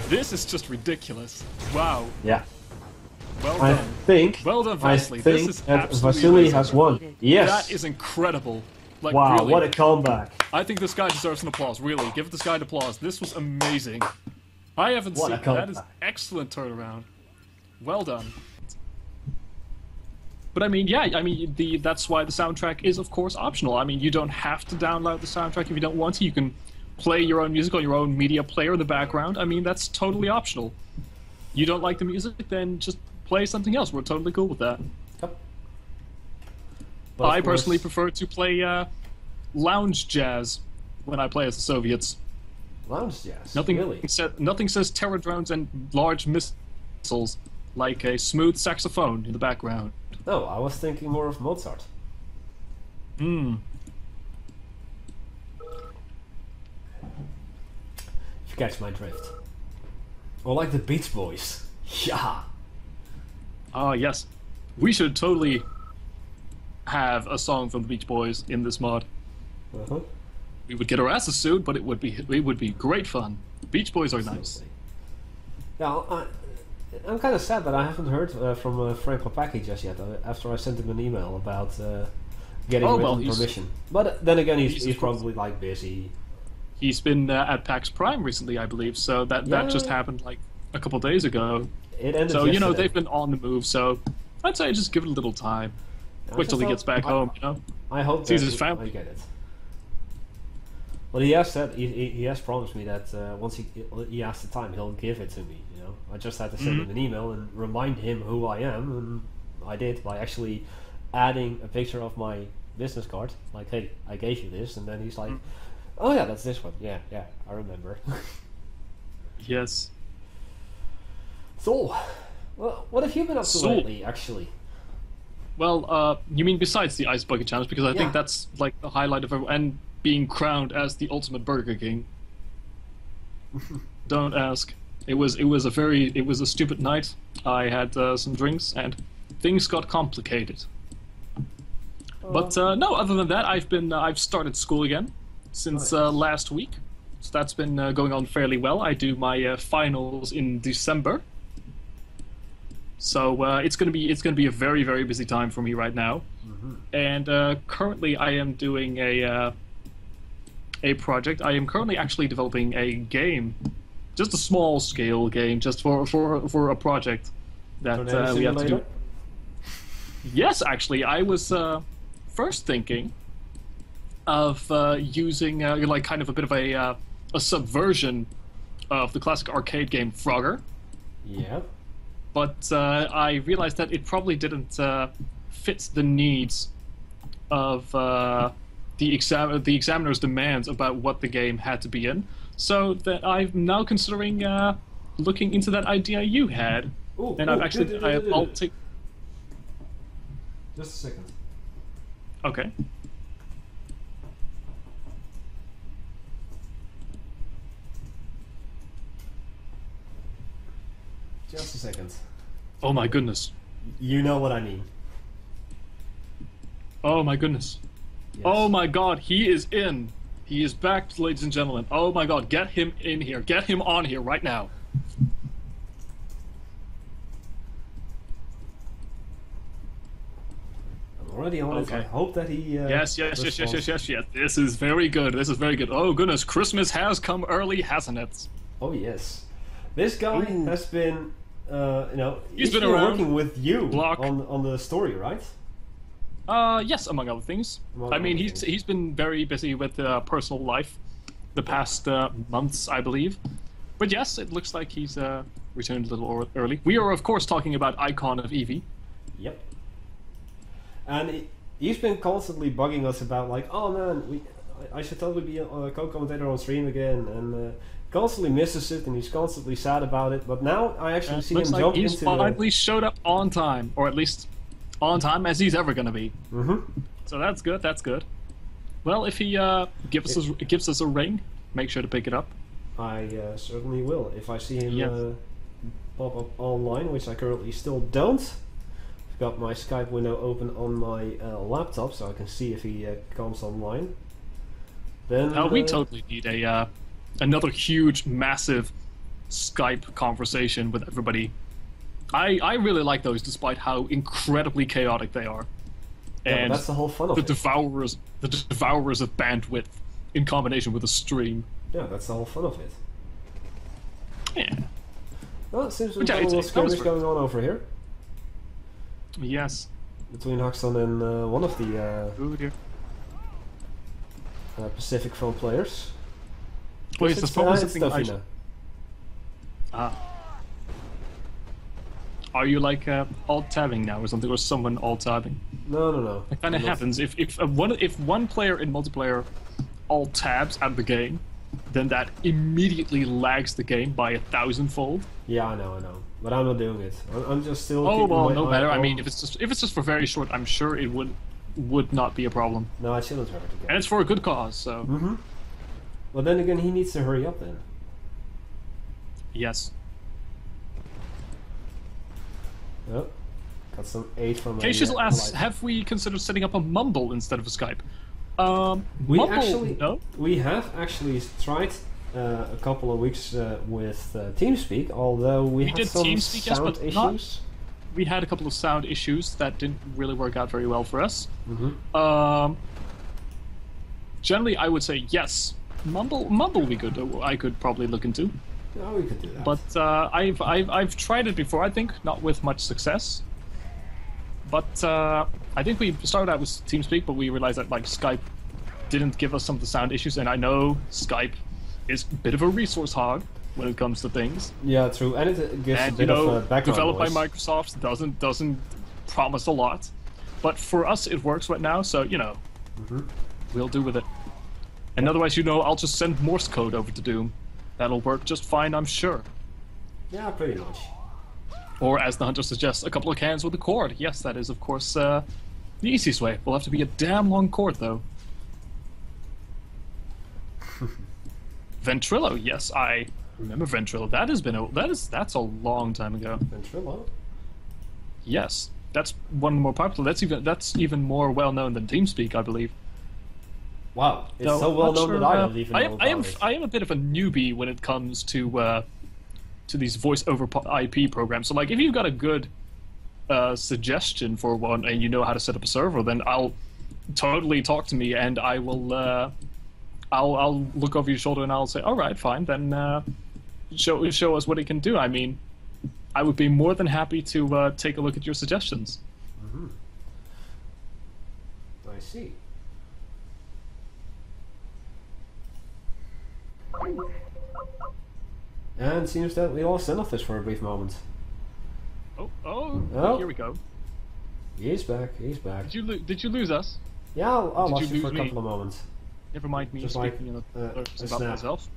This is just ridiculous. Wow. Yeah. Well I done. think. Well done, Vasily. I think This is that absolutely Vasily amazing. has won. Yes. That is incredible. Like, Wow, really. what a comeback. I think this guy deserves an applause, really. Give this guy an applause. This was amazing. I haven't What seen a that. comeback. Is excellent turnaround. Well done. But I mean, yeah, that's why the soundtrack is, of course, optional. I mean, you don't have to download the soundtrack if you don't want to. You can play your own music on your own media player in the background. I mean, that's totally optional. You don't like the music, then just play something else. We're totally cool with that. Yep. But I of course- personally prefer to play lounge jazz when I play as the Soviets. Lounge jazz. Nothing Really? nothing says terror drones and large missiles like a smooth saxophone in the background. No, I was thinking more of Mozart. Hmm. If you catch my drift. Or like the Beach Boys. Yeah. Ah, yes. We should totally have a song from the Beach Boys in this mod. Uh-huh. We would get our asses sued, but it would be great fun. Beach Boys are nice. Yeah, I'm kind of sad that I haven't heard from Frank Papaki just yet. After I sent him an email about getting written permission. But then again, he's probably like busy. He's been at PAX Prime recently, I believe. So that just happened like a couple days ago. It ended. So yesterday. they've been on the move. So I'd say just give it a little time. Wait till he gets back home. I hope sees that his family. I get it. But he has said he has promised me that once he has the time, he'll give it to me. I just had to send him an email and remind him who I am, and I did by actually adding a picture of my business card. Like, hey, I gave you this, and then he's like, oh yeah, that's this one. Yeah, I remember. Yes. So, well, what have you been up to lately, actually? Well, you mean besides the Ice Bucket Challenge? Because I think that's like the highlight of everyone, and being crowned as the ultimate Burger King. Don't ask. It was a stupid night. I had some drinks and things got complicated. But no, other than that, I've started school again since last week. So that's been going on fairly well. I do my finals in December. So it's gonna be a very, very busy time for me right now. And currently I am doing a project. I am currently actually developing a game. Just a small scale game, just for a project that we have to do. Yes, actually, I was first thinking of using like kind of a bit of a subversion of the classic arcade game Frogger. Yeah. But I realized that it probably didn't fit the needs of the examiner's demands about what the game had to be in. So that I'm now considering looking into that idea you had, and I've actually I'll take. Just a second. Okay. Just a second. Oh my goodness. You know what I mean. Oh my goodness. Yes. Oh my god, he is in. He is back, ladies and gentlemen. Oh my god, get him in here. Get him on here right now. I'm already on it. I hope that he... Yes. This is very good. This is very good. Oh goodness, Christmas has come early, hasn't it? Oh yes. This guy has been, he's been been around. working with you Block. on the story, right? Yes, among other things. Among I mean, other things. he's been very busy with personal life the past months, I believe. But yes, it looks like he's returned a little early. We are, of course, talking about IconOfEvi. Yep. And he's been constantly bugging us about like, oh man, I should totally be a co-commentator on stream again, and constantly misses it, and he's constantly sad about it. But now I actually see him Looks like jump he's into finally showed up on time, or at least on time as he's ever gonna be. Mm-hmm. So that's good. That's good. Well, if he gives us a ring, make sure to pick it up. I certainly will. If I see him Yes. pop up online, which I currently still don't. I've got my Skype window open on my laptop, so I can see if he comes online. Then We totally need a another huge, massive Skype conversation with everybody. I really like those, despite how incredibly chaotic they are. Yeah, but And that's the whole fun of the it. devourers of bandwidth in combination with a stream. Yeah, that's the whole fun of it. Yeah. Well, it seems we've Yeah, got a little it comes skirmish going on over here Yes. between Hecthor and one of the Ooh, dear. Pacific Front players. Well, yes, It's that's probably it's something I ToveeNa. Are you like alt-tabbing now or something, or someone alt-tabbing? No. It kind of I'm not- happens. If one player in multiplayer alt-tabs at the game, then that immediately lags the game by 1,000-fold. Yeah, I know. But I'm not doing it. I'm just still Oh keeping well, my no eye matter. I on- mean, if it's just for very short, I'm sure it would not be a problem. No, I shouldn't hurt again. And it's for a good cause, so Mm-hmm. Well, then again, he needs to hurry up then. yes. Oh, got some aid from Casual asks, ally. have we considered setting up a Mumble instead of a Skype? We Mumble, actually no. we have actually tried a couple of weeks with TeamSpeak, although we had did some TeamSpeak, yes, sound but not- issues. We had a couple of sound issues that didn't really work out very well for us. Mm-hmm. Generally, I would say yes. Mumble, I could probably look into. Yeah, we could do that. But I've tried it before. I think not with much success. But I think we started out with TeamSpeak, but we realized that like Skype didn't give us some of the sound issues, and I know Skype is a bit of a resource hog when it comes to things. Yeah, true, and it gives And a bit of background developed noise. by Microsoft doesn't promise a lot. But for us, it works right now, so we'll do with it. And otherwise, I'll just send Morse code over to Doom. That'll work just fine, I'm sure. Yeah, pretty much. Or, as the hunter suggests, a couple of cans with a cord. Yes, that is, of course, the easiest way. Will have to be a damn long cord, though. Ventrilo, yes, I remember Ventrilo. That's a long time ago. Ventrilo? Yes, that's one of the more popular. That's even more well known than TeamSpeak, I believe. Wow, it's So, so well I'm not known sure, that I don't even know about I am it. I am a bit of a newbie when it comes to these voice over IP programs. So like, if you've got a good suggestion for one and you know how to set up a server, then I'll totally talk to me, and I will. I'll look over your shoulder and I'll say, all right, fine, then show us what it can do. I mean, I would be more than happy to take a look at your suggestions. I see. And it seems that we lost Zenothist for a brief moment. Oh, here we go. He's back, he's back. Did you lose us? Yeah, I'll Did watch you you for a lose me? couple of moments. Never mind me Just like, speaking a about snap. myself.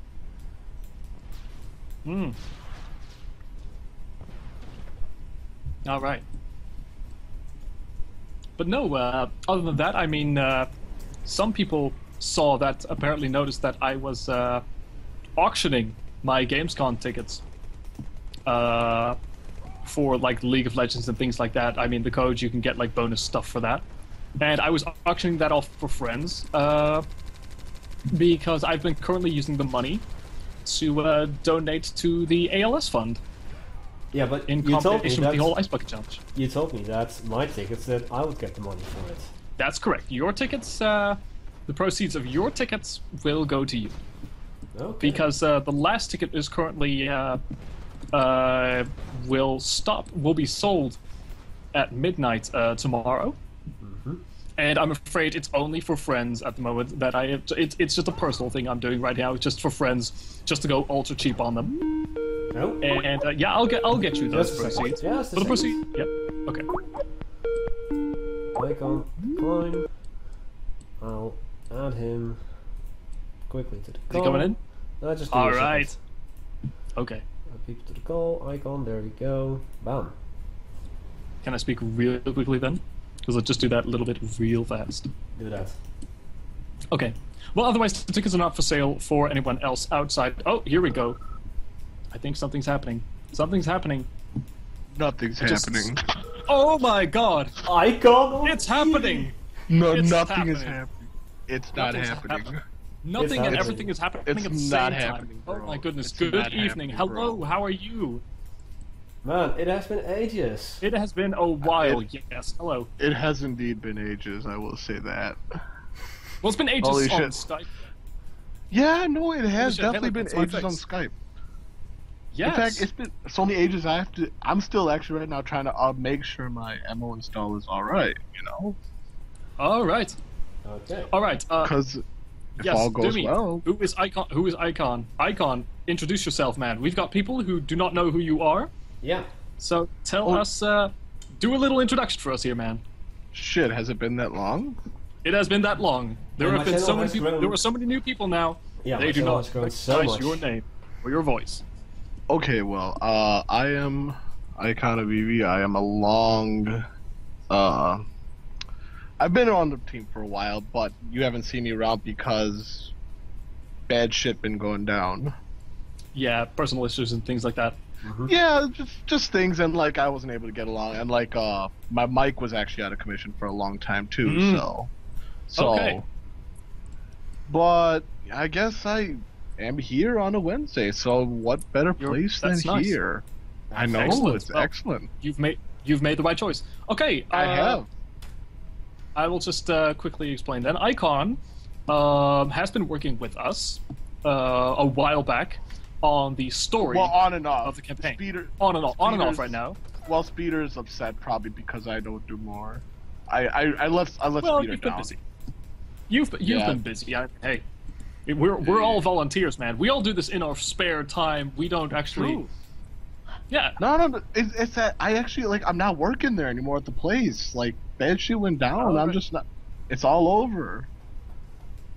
All right. But no, other than that, I mean, some people apparently noticed that I was auctioning my Gamescom tickets for like League of Legends and things like that. I mean, the codes, you can get like bonus stuff for that. And I was auctioning that off for friends because I've been currently using the money to donate to the ALS fund. Yeah, but in you told me combination with the whole Ice Bucket Challenge. You told me that my tickets that I would get the money for it. That's correct. Your tickets, the proceeds of your tickets will go to you. Okay. Because the last ticket is currently will be sold at midnight tomorrow. And I'm afraid it's only for friends at the moment. That it's just a personal thing I'm doing right now. It's just for friends, just to go ultra cheap on them. No. And yeah, I'll get you those proceeds. Yeah, for the proceeds. Yep. Okay. Icon decline. I'll add him quickly to the call. Is he coming in? No, just all right. Okay. Add people to the call. Icon. There we go. Bam. Can I speak real quickly then? Because I'll just do that a little bit real fast. Do that. Okay. Well, otherwise, the tickets are not for sale for anyone else outside. Oh, here we go. I think something's happening. Something's happening. Nothing's happening. Oh my god! Icon! It's happening! No, It's nothing is happening. happening. It's not happening. Nothing and happening. everything is happening It's at the same not time. happening, Oh bro. my goodness. It's Good not evening. happening, Hello, bro. how are you? Man, it has been ages. It has been a while, yes. Hello. It has indeed been ages, I will say that. Well, it's been ages Holy on shit. Skype. Yeah, no, it has shit, definitely hey, been look, that's my ages on face. Skype. Yes. In fact, it's only ages I'm still actually right now trying to make sure my MO install is alright, you know? All right. Okay. All right. Because if Yes, all goes Doomy, well... Who is Icon? Who is Icon? Icon, introduce yourself, man. We've got people who do not know who you are. Yeah. So tell us, do a little introduction for us here, man. Shit, has it been that long? It has been that long. There And have my been so channel many has people. grown- There are so many new people now. Yeah, they my do channel not has grown so recognize much. your name or your voice. Okay, well, I am @IconOfEvi. I am a long... I've been on the team for a while, but you haven't seen me around because bad shit been going down. Yeah, personal issues and things like that. Yeah, just things, and like I wasn't able to get along, and like my mic was actually out of commission for a long time too. So Okay. But I guess I am here on a Wednesday. So what better place than that's nice. here? I know Excellent. it's Well, excellent. You've made the right choice. Okay. I have. I will just quickly explain then. Icon has been working with us a while back on the story Well, on and off of the campaign. Speeder, on and off Speeder's- right now. Well, Speeder's upset probably because I don't do more. I let Well, Speeder you've been down. busy. You've Yeah. been busy. Hey, we're all volunteers, man. We all do this in our spare time. We don't actually. True. Yeah. No. It's that I actually like I'm not working there anymore at the place. Like bad shit went down. I'm just not. It's all over.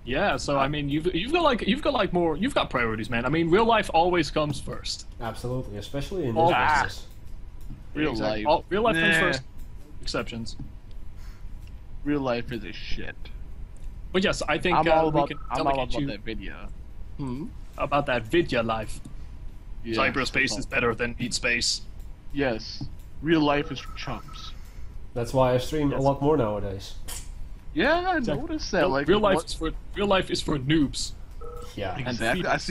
Yeah. So I mean, you've got priorities, man. I mean, real life always comes first. Absolutely, especially in All this that. business. Real Exactly. life. Real life comes Nah. first. Exceptions. Real life is a shit. But yes, I think I'm all we about. can I'm all delegate about you that video. about that video life. Yes. Cyberspace is better than Beat Space. Yes. Real life is for chumps. That's why I stream a Yes. lot more nowadays. Yeah, I Exactly. noticed that. Like real life what- is for noobs. Yeah. Exactly. feed I us.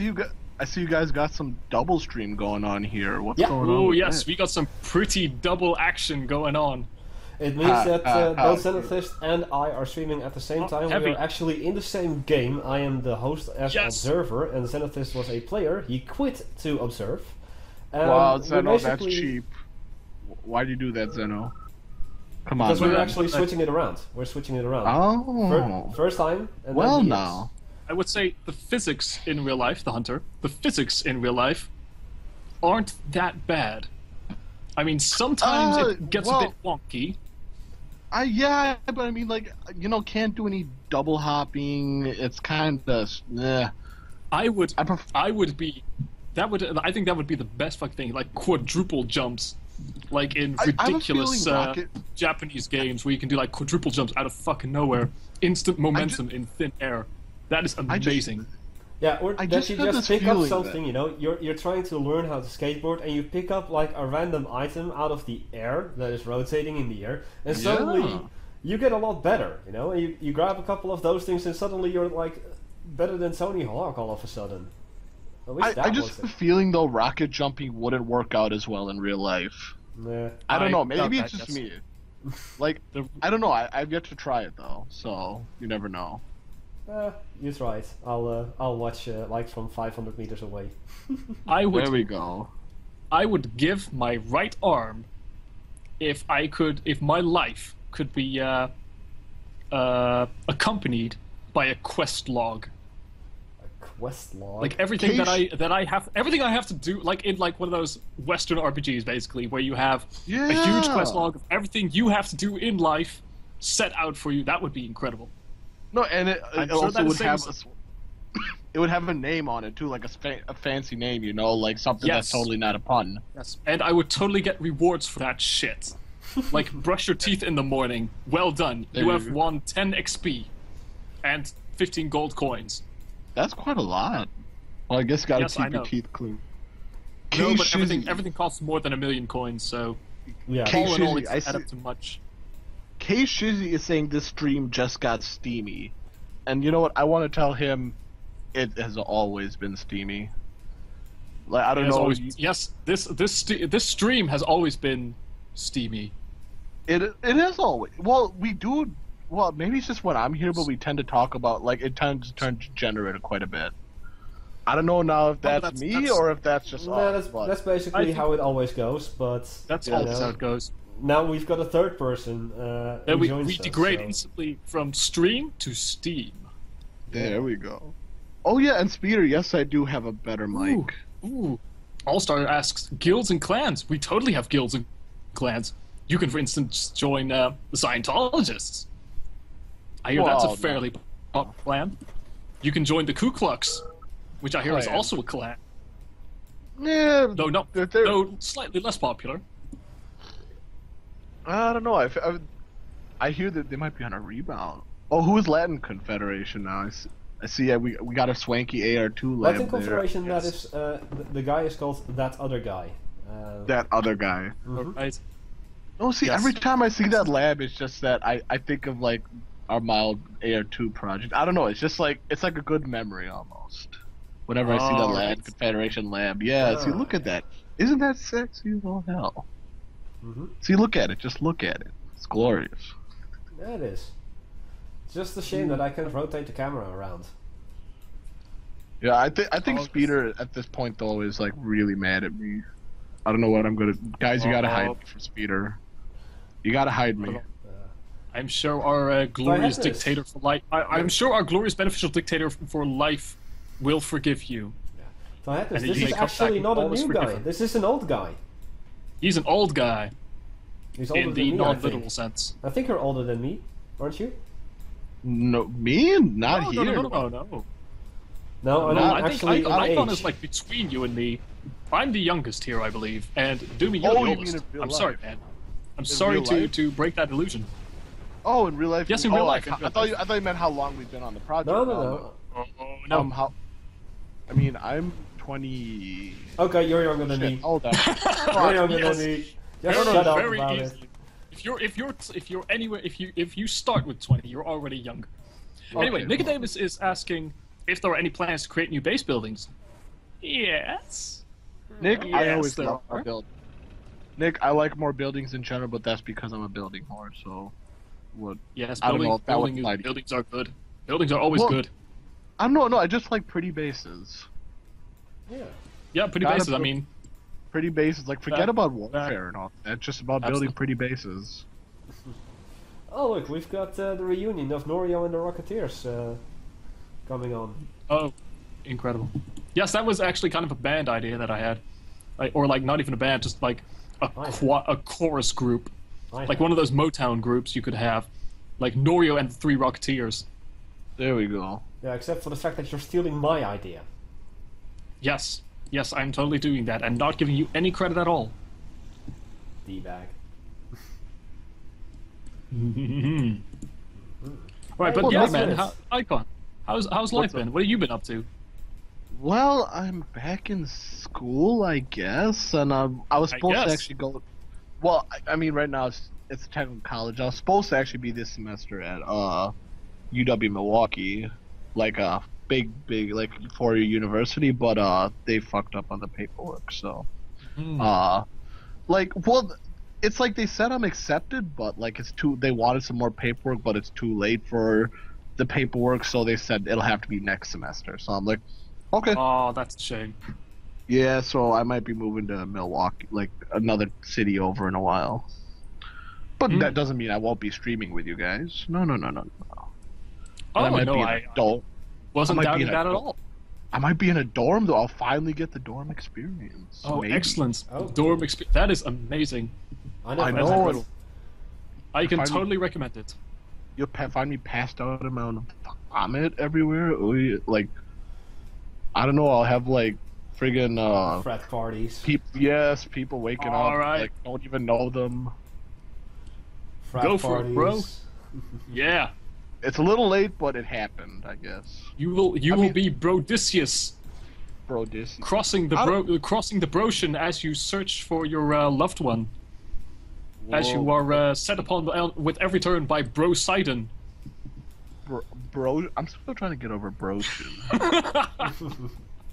see you guys got some double stream going on here. What's Yeah. going on? Oh with yes, that? we got some pretty double action going on. It means that both how- Zenothist and I are streaming at the same time. heavy. We are actually in the same game. I am the host as Yes. observer, and Zenothist was a player. He quit to observe. Wow, we Zeno, that's basically- cheap. Why do you do that, Zeno? Come on, Because we're man. actually switching it around. We're switching it around. Oh. First time, and Well, then he now. I would say the physics in real life, the hunter, the physics in real life aren't that bad. I mean, sometimes it gets a bit wonky. Yeah, but I mean, like, can't do any double hopping. It's kind of, I would I pref- be. I think that would be the best fucking thing, like quadruple jumps, like in I have a ridiculous feeling Rocket- Japanese games where you can do like quadruple jumps out of fucking nowhere, instant momentum in thin air. That is amazing. Yeah, or I that just you had just this pick up feeling something, that- you know, you're trying to learn how to skateboard, and you pick up like a random item out of the air that is rotating in the air, and suddenly Yeah. you get a lot better, you know, and you grab a couple of those things, and suddenly you're like better than Tony Hawk all of a sudden. I wish that I just was have it. a feeling though rocket jumping wouldn't work out as well in real life. Nah. I don't I know. doubt Maybe that, it's just yes. me. Like The- I don't know. I've yet to try it though, so you never know. You try it. I'll watch like from 500 meters away. I would There we go. I would give my right arm if my life could be accompanied by a quest log. A quest log. Like everything Case- that I have to do, like in like one of those Western RPGs, basically, where you have a huge Yeah. quest log of everything you have to do in life set out for you. That would be incredible. No, and it I'm sure also that would is have same it would have a name on it too, like a fancy name, you know, like something Yes. that's totally not a pun. Yes, and I would totally get rewards for that shit. Like brush your teeth in the morning. Well done. There You you have go. won 10 XP and 15 gold coins. That's quite a lot. Well, I guess you gotta Yes, I keep your know. teeth clean. No, Case but Shizzy- everything costs more than 1,000,000 coins, so yeah. Hey, all in all, Shizzy, it's I add see- up to much. K Shizzy is saying this stream just got steamy. And you know what? I want to tell him it has always been steamy. Like I don't It has know. always- yes, this stream has always been steamy. It is always. Well, we do. Well, maybe it's just when I'm here, but we tend to talk about like it tends to turn degenerate quite a bit. I don't know now if but that's, that's- me or if that's just No, us, but that's I basically think- how it always goes. But That's Yeah, always no. how it goes. now we've got a third person. Then who we joins us, degrade so- instantly from stream to Steam. there we go. Oh yeah, and Speeder, yes, I do have a better mic. Ooh. Allstar asks, guilds and clans. We totally have guilds and clans. You can, for instance, join the Scientologists. I hear that's Well, a fairly popular clan. You can join the Ku Klux, which I hear is Clan. also a clan. Yeah, No, no, they're- no, slightly less popular. I don't know. I hear that they might be on a rebound. Oh, who is Latin Confederation now? I see. Yeah, we got a swanky AR2 lab Latin there. Confederation. That Yes. is the guy is called ThatOtherGuy. That other guy. Mhm. Right? Oh, see, Yes. every time I see that lab, it's just that I think of like our mild AR2 project. I don't know. It's just like it's like a good memory almost. Whenever I see that Oh, Latin right. Confederation lab, yeah. See, Ah. look at that. Isn't that sexy as all hell? Mhm. See, look at it. Just look at it. It's glorious. Yeah, it is. It's just a shame that I can't rotate the camera around. Yeah, I think Oh, Speeder at this point though is like really mad at me. I don't know what I'm gonna. Guys, you gotta hide Uh-oh. me from Speeder. You gotta hide me. I'm sure our glorious this. dictator for life. I'm sure our glorious beneficial dictator for life will forgive you. This And this you is may come actually back and not a always new forgive guy. him. This is an old guy. He's an old guy He's older in than the me, I non-literal think. sense. I think you're older than me, aren't you? No, me? Not No, here. no. No, I No, don't I think actually. in Icon age. is like between you and me. I'm the youngest here, I believe, and Doomy, you're Oh, the you mean oldest. in real I'm sorry, life? man. I'm sorry real life? to break that illusion. Oh, in real life? Yes, in oh, real like, life, in real I thought you meant how long we've been on the project. No. Oh, no. How? I mean, I'm 20. Okay, you're younger than Shit, me. hold on. You're younger yes. than me. Just No, shut up very about it. easily. If you start with 20, you're already younger. Anyway, Okay. Nicodemus is asking if there are any plans to create new base buildings. Yes. Nick, I Yes, always there love are. build. Nick, I like more buildings in general, but that's because I'm a building whore. So, what? Yes, I don't know if that would buildings, apply to you. buildings are good. Buildings are always Well- good. I don't know. No, I just like pretty bases. Yeah. Yeah, pretty gotta bases. I put- mean, Pretty bases. Like, forget That- about warfare and all. That's just about building Absolutely. pretty bases. Oh look, we've got the reunion of Norio and the Rocketeers coming on. oh, incredible. Yes, that was actually kind of a band idea that I had, or like not even a band, just like a Nice. a chorus group, I like one of those Motown groups you could have, like Norio and the Three Rocketeers. There we go. Yeah, except for the fact that you're stealing my idea. Yes, yes, I'm totally doing that and not giving you any credit at all. D-bag. Right, but Well, yeah, that's man, nice. Icon, how's life What's up? been? What have you been up to? Well, I'm back in school, I guess, and I was supposed to actually go. Well, I mean, right now it's technical college. I was supposed to actually be this semester at UW Milwaukee, like a big like 4-year university, but they fucked up on the paperwork. So, like, well, it's like they said I'm accepted, but like it's too. They wanted some more paperwork, but it's too late for the paperwork, so they said it'll have to be next semester. So I'm like, okay. Oh, that's a shame. Yeah, so I might be moving to Milwaukee, like another city over in a while. But that doesn't mean I won't be streaming with you guys. No. Oh, no, I wasn't doubting that at all. I might be in a dorm, though. I'll finally get the dorm experience. Oh, maybe. Excellent. Dorm experience. That is amazing. I know. I can totally recommend it. You'll find me passed out in my own vomit everywhere. Like, I don't know, I'll have, like, friggin' frat parties. People waking up, like, don't even know them. Frat Go parties. for it, bro. Yeah. It's a little late, but it happened, I guess. You will be Brodicius. Brodicius. Crossing the Brocian as you search for your loved one. Whoa. As you are set upon with every turn by Brosidon. Bro, I'm still trying to get over Brocian.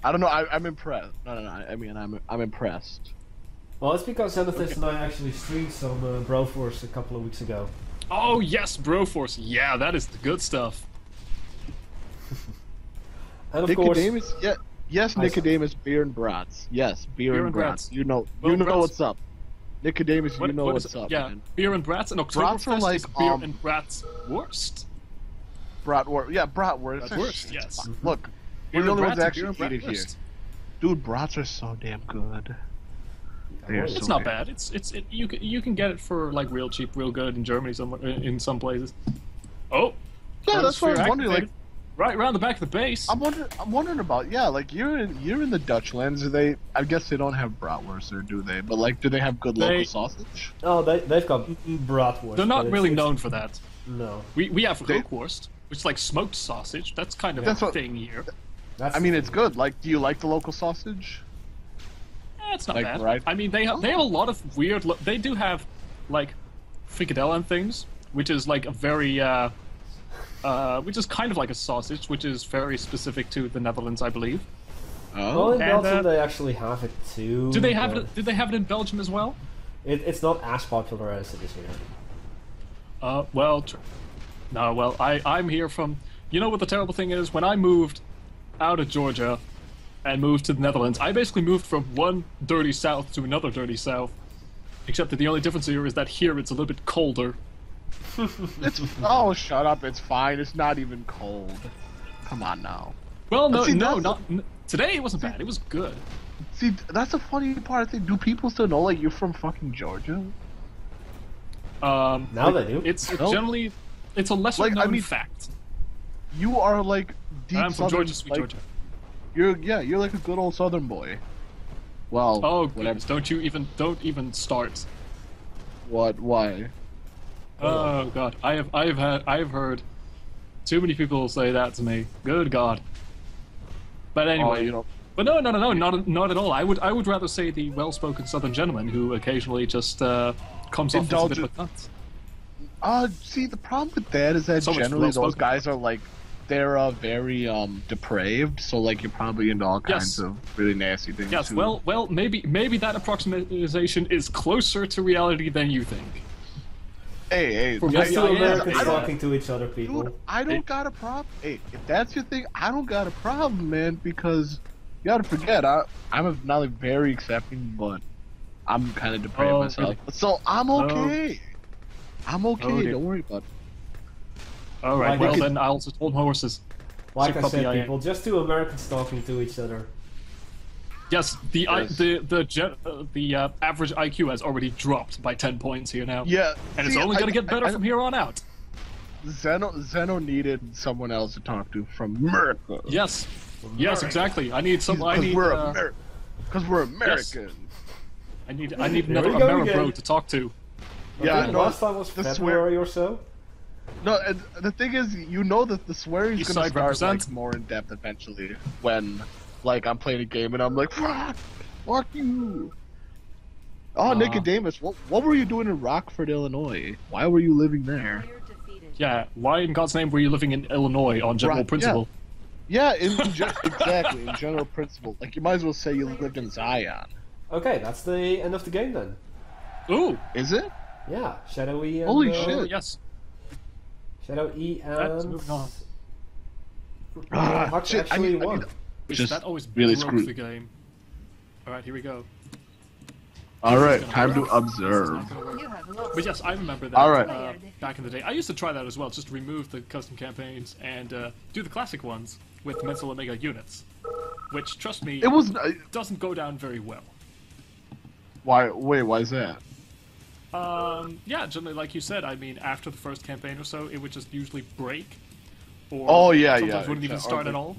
I don't know. I'm impressed. No. I mean, I'm impressed. Well, it's because Zenothist and I actually streamed some Broforce a couple of weeks ago. Oh yes, Broforce. Yeah, that is the good stuff. And of Nicodemus, course, yes, Nicodemus, beer and brats. Yes, beer and brats. You know what's up. Nicodemus, you know what's up. Yeah, man. beer and brats, and Oktoberfest like, is beer and brats worst. Bratwurst. Worst, yes. Look, we're the only ones actually eat it here. Dude, brats are so damn good. It's not bad. You can get it for like real cheap, real good in Germany in some places. Oh, yeah, that's what I was wondering. Like, right around the back of the base. I'm wondering about like you're in the Dutch lands. I guess they don't have bratwurst there, do they? But like, do they have good local sausage? Oh, they've got bratwurst. They're not really known for that. No. We have rookworst, which is like smoked sausage. That's kind of a thing here. I mean, it's good. Like, do you like the local sausage? It's not bad. Right? I mean, they have a lot of weird. They do have like frikadelle and things, which is like a very which is kind of like a sausage, which is very specific to the Netherlands, I believe. Oh. Well, in Belgium they actually have it too. Do they have it? Did they have it in Belgium as well? It's not as popular as it is here. Well, no. Well, I'm here from. You know what the terrible thing is? When I moved out of Georgia and moved to the Netherlands, I basically moved from one dirty south to another dirty south. Except that the only difference here is that here it's a little bit colder. Oh, shut up! It's fine. It's not even cold. Come on now. Well, not today. It wasn't bad. It was good. See, that's the funny part. I think. Do people still know like you're from fucking Georgia? Now they do. It's generally it's a lesser known fact. You are like deep. I'm from Southern, Georgia, sweet Georgia. You're like a good old Southern boy. Well, whatever. Don't even start. What? Why? Oh God, I have heard too many people say that to me. Good God. But anyway, but no, not at all. I would rather say the well-spoken Southern gentleman who occasionally just comes off as a bit of a cunt. See, the problem with that is that generally those guys are like they're very depraved. So like you're probably into all kinds of really nasty things. Yes. Too. Well, maybe that approximation is closer to reality than you think. Hey, just two Americans talking to each other, people. Dude, I don't got a problem. Hey, if that's your thing, I don't got a problem, man. Because you gotta forget, I'm not like very accepting, but I'm kind of depraved myself. Really? So I'm okay. I'm okay. Don't worry about it. All right. Well, then I'll just hold horses. Like I said, people, just two Americans talking to each other. Yes, the average IQ has already dropped by 10 points here now. Yeah, and it's only going to get better from here on out. Zeno needed someone else to talk to from America. Yes, yes, exactly. I need some. Because we're Americans. Yes. I need another Ameribro to talk to. Yeah, last time was February or so. No, and the thing is, you know that the swearing is going to start like, more in depth eventually when Like I'm playing a game and I'm like, fuck you. Oh, Nicodemus, what were you doing in Rockford, Illinois? Why were you living there? Player defeated. Yeah, why in God's name were you living in Illinois on general Right, principle? Yeah, exactly, in general principle. Like, you might as well say you lived in Zion. Okay, that's the end of the game then. Ooh! Is it? Yeah, ShadowE and... Holy Oh, shit. yes. ShadowE That's and... moving on. Hux Shit, actually won. Just that always really broke screwed. the game. Alright, here we go. Alright, time to observe. You have lost. But yes, I remember that Alright. back in the day. I used to try that as well, just remove the custom campaigns and do the classic ones with Mental Omega units. Which, trust me, It was... doesn't go down very well. why is that? Yeah, generally, like you said, I mean, after the first campaign or so, it would just usually break. Or Oh, yeah, sometimes yeah, wouldn't even start at all.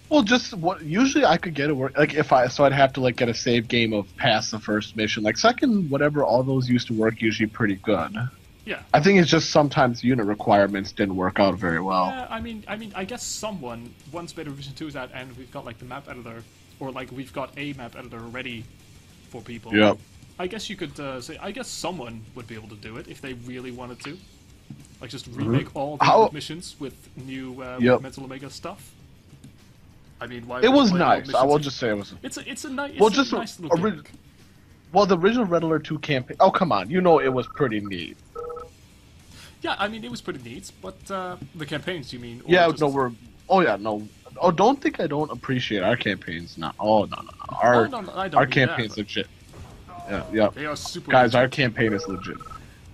Well, just what... Usually I could get it work... Like, so I'd have to, like, get a save game of past the first mission. Like, second, whatever, all those used to work usually pretty good. Yeah. I think it's just sometimes unit requirements didn't work out very well. Yeah, I mean, I guess someone, once Beta Revision 2 is out and we've got, like, the map editor, or, like, we've got a map editor ready for people. Yep. I guess you could say, I guess someone would be able to do it if they really wanted to. Like, just remake all the missions with new with Mental Omega stuff. I mean, why? It was why nice. I will missions? just say it was... It's a nice little gimmick. Well, the original Red Alert 2 campaign... Oh, come on. You know it was pretty neat. Yeah, I mean, it was pretty neat, but the campaigns, you mean? Or Yeah, just... no, we're... Oh, yeah, no. Oh, don't think I don't appreciate our campaigns. No. Oh, no. Our, no, I don't our mean campaign's that, legit. Yeah. They are super Guys, our legit. campaign is legit.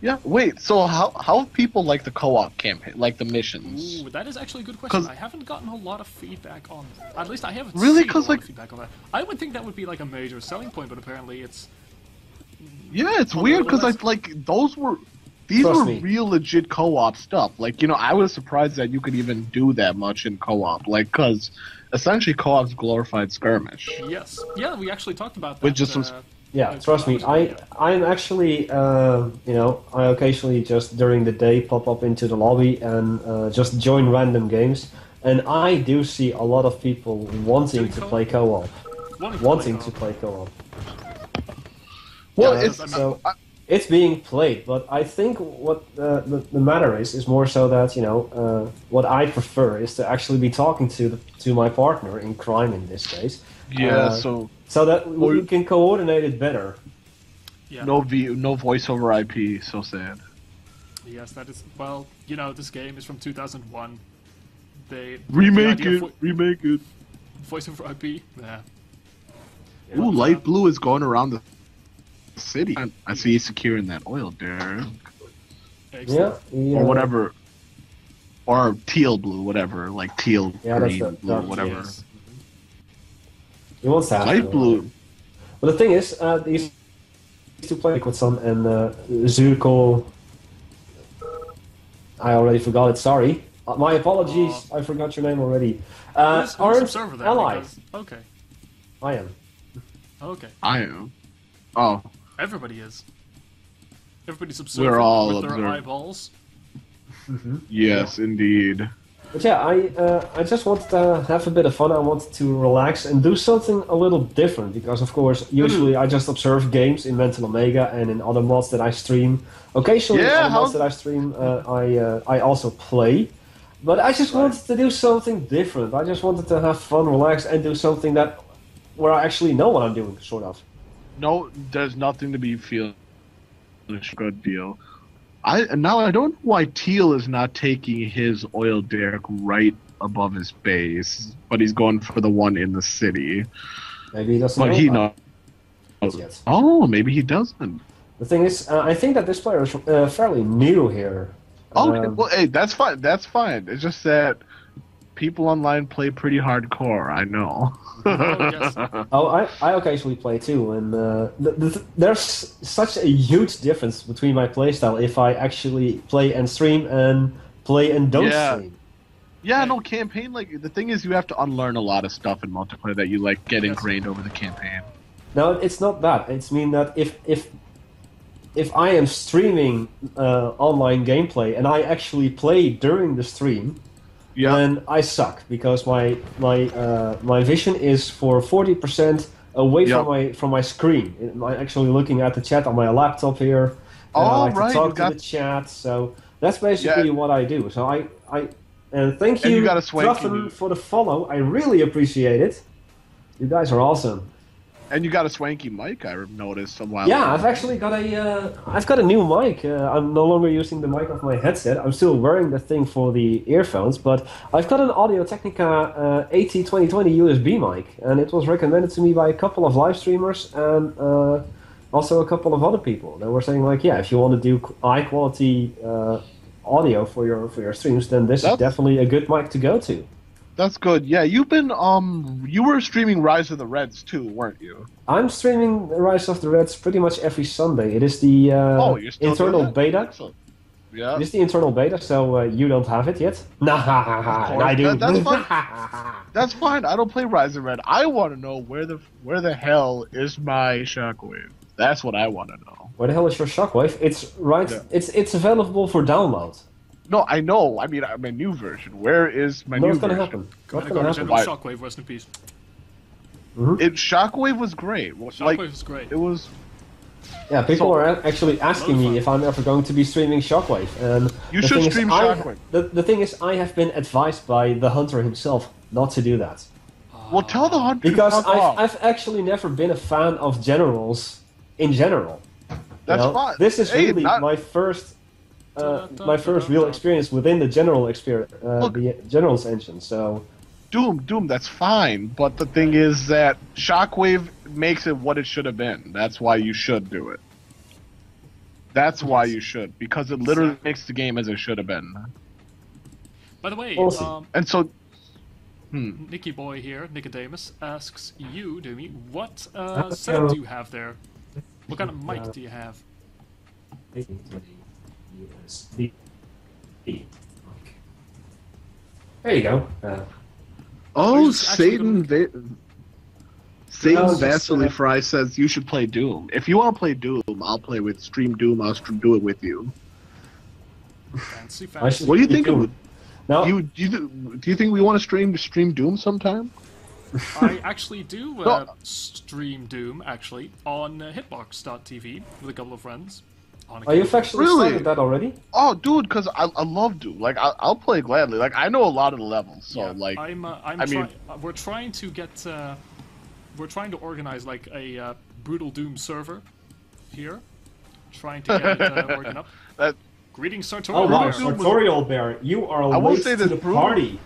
Yeah, wait, so how people like the co-op campaign, like the missions? Ooh, that is actually a good question. 'Cause- I haven't gotten a lot of feedback on... At least I haven't Really? seen a 'Cause, lot like- of feedback on that. I would think that would be like a major selling point, but apparently it's... Yeah, it's weird because less- these Trust were me. real legit co-op stuff. Like, you know, I was surprised that you could even do that much in co-op. Like, because essentially co-op's glorified skirmish. Yes. Yeah, we actually talked about that. With just some Yeah, That's trust me. what I was I'm actually, I occasionally just during the day pop up into the lobby and just join random games, and I do see a lot of people wanting Doing to co-op? play co-op, wanting to play play co-op. Well, Yeah, it's so it's being played, but I think what the matter is more so that what I prefer is to actually be talking to my partner in crime in this case. So that we can coordinate it better. Yeah. no voice over IP. So sad. Yes, that is... Well, this game is from 2001. Remake it. Voice over IP? Yeah. Ooh, light blue is going around the city. I see he's securing that oil derrick. Yeah, Or whatever. Or teal blue, whatever. Like teal, Yeah, that's green, the- blue, that- whatever. Yes. He wants that. Light blue. But the thing is, these two play with some and Zurqulon. I already forgot it. Sorry, my apologies. I forgot your name already. Who's Armed observer then? ally. Because- Okay. I am. Okay. I am. Oh, Everybody is. Everybody's observing We're all with their observing. eyeballs. yes, indeed. But yeah, I just wanted to have a bit of fun. I wanted to relax and do something a little different because, of course, usually I just observe games in Mental Omega and in other mods that I stream. Occasionally, in other mods that I stream, I also play. But I just wanted to do something different. I just wanted to have fun, relax, and do something where I actually know what I'm doing, sort of. No, there's nothing to be feeling. Good deal. I don't know why Teal is not taking his oil derrick right above his base, but he's going for the one in the city. Maybe he doesn't But know he about knows. it yet. Oh, maybe he doesn't. The thing is, I think that this player is fairly new here. Okay, well, hey, that's fine. That's fine. It's just that people online play pretty hardcore. I know. Oh, yes. Oh, I occasionally play too, and there's such a huge difference between my playstyle if I actually play and stream and play and don't stream. Yeah, no, campaign, like, the thing is you have to unlearn a lot of stuff in multiplayer that you, like, get ingrained over the campaign. No, it's not that. It's mean that if I am streaming online gameplay and I actually play during the stream, Yeah. And I suck because my vision is for 40% away from my screen. I'm actually looking at the chat on my laptop here. I like to talk to the chat, so that's basically what I do. So and thank you, Druthen, for the follow. I really appreciate it. You guys are awesome. And you got a swanky mic, I noticed a while ago. Yeah, I've actually got a new mic. I'm no longer using the mic of my headset. I'm still wearing the thing for the earphones, but I've got an Audio-Technica AT2020 USB mic, and it was recommended to me by a couple of live streamers and also a couple of other people. They were saying like, yeah, if you want to do high quality audio for your streams, then this is definitely a good mic to go to. That's good. Yeah, you've been you were streaming Rise of the Reds too, weren't you? I'm streaming Rise of the Reds pretty much every Sunday. It is the internal beta. Excellent. Yeah. It is the internal beta, so you don't have it yet. Nah, I do. That's fine. That's fine. I don't play Rise of the Red. I want to know where the hell is my Shockwave. That's what I want to know. Where the hell is your Shockwave? It's right. Yeah. It's available for download. No, I know. I mean, my new version. Where is my new version? What's going to happen? What's going to happen? Shockwave, rest in peace. Shockwave was great. Shockwave was great. It was. Yeah, people are actually asking me if I'm ever going to be streaming Shockwave. And you should stream Shockwave. The thing is, I have been advised by the Hunter himself not to do that. Well, tell the Hunter. Because I've actually never been a fan of generals in general. That's fine. This is really my first. My first real experience within the general the General's engine. So, Doom, that's fine. But the thing is that Shockwave makes it what it should have been. That's why you should do it. That's why you should, because it literally makes the game as it should have been. By the way, and so, Nicky Boy here, Nicodemus, asks you, Doomy, what setup do you have there? What kind of mic do you have? USB. There you go. ShejtanVasily Fry says you should play Doom. If you want to play Doom, I'll play with Stream Doom. I'll do it with you. Fancy. What do you think? Do you think we want to stream Doom sometime? I actually do stream Doom actually on hitbox.tv with a couple of friends. You've actually started that already? Oh, dude, because I love Doom. Like, I'll play gladly. Like, I know a lot of the levels, so yeah, we're trying to get, we're trying to organize like a Brutal Doom server here, trying to get it working up. Greetings, Sartorial. Oh wow, Sartorial Bear, you are late to the party.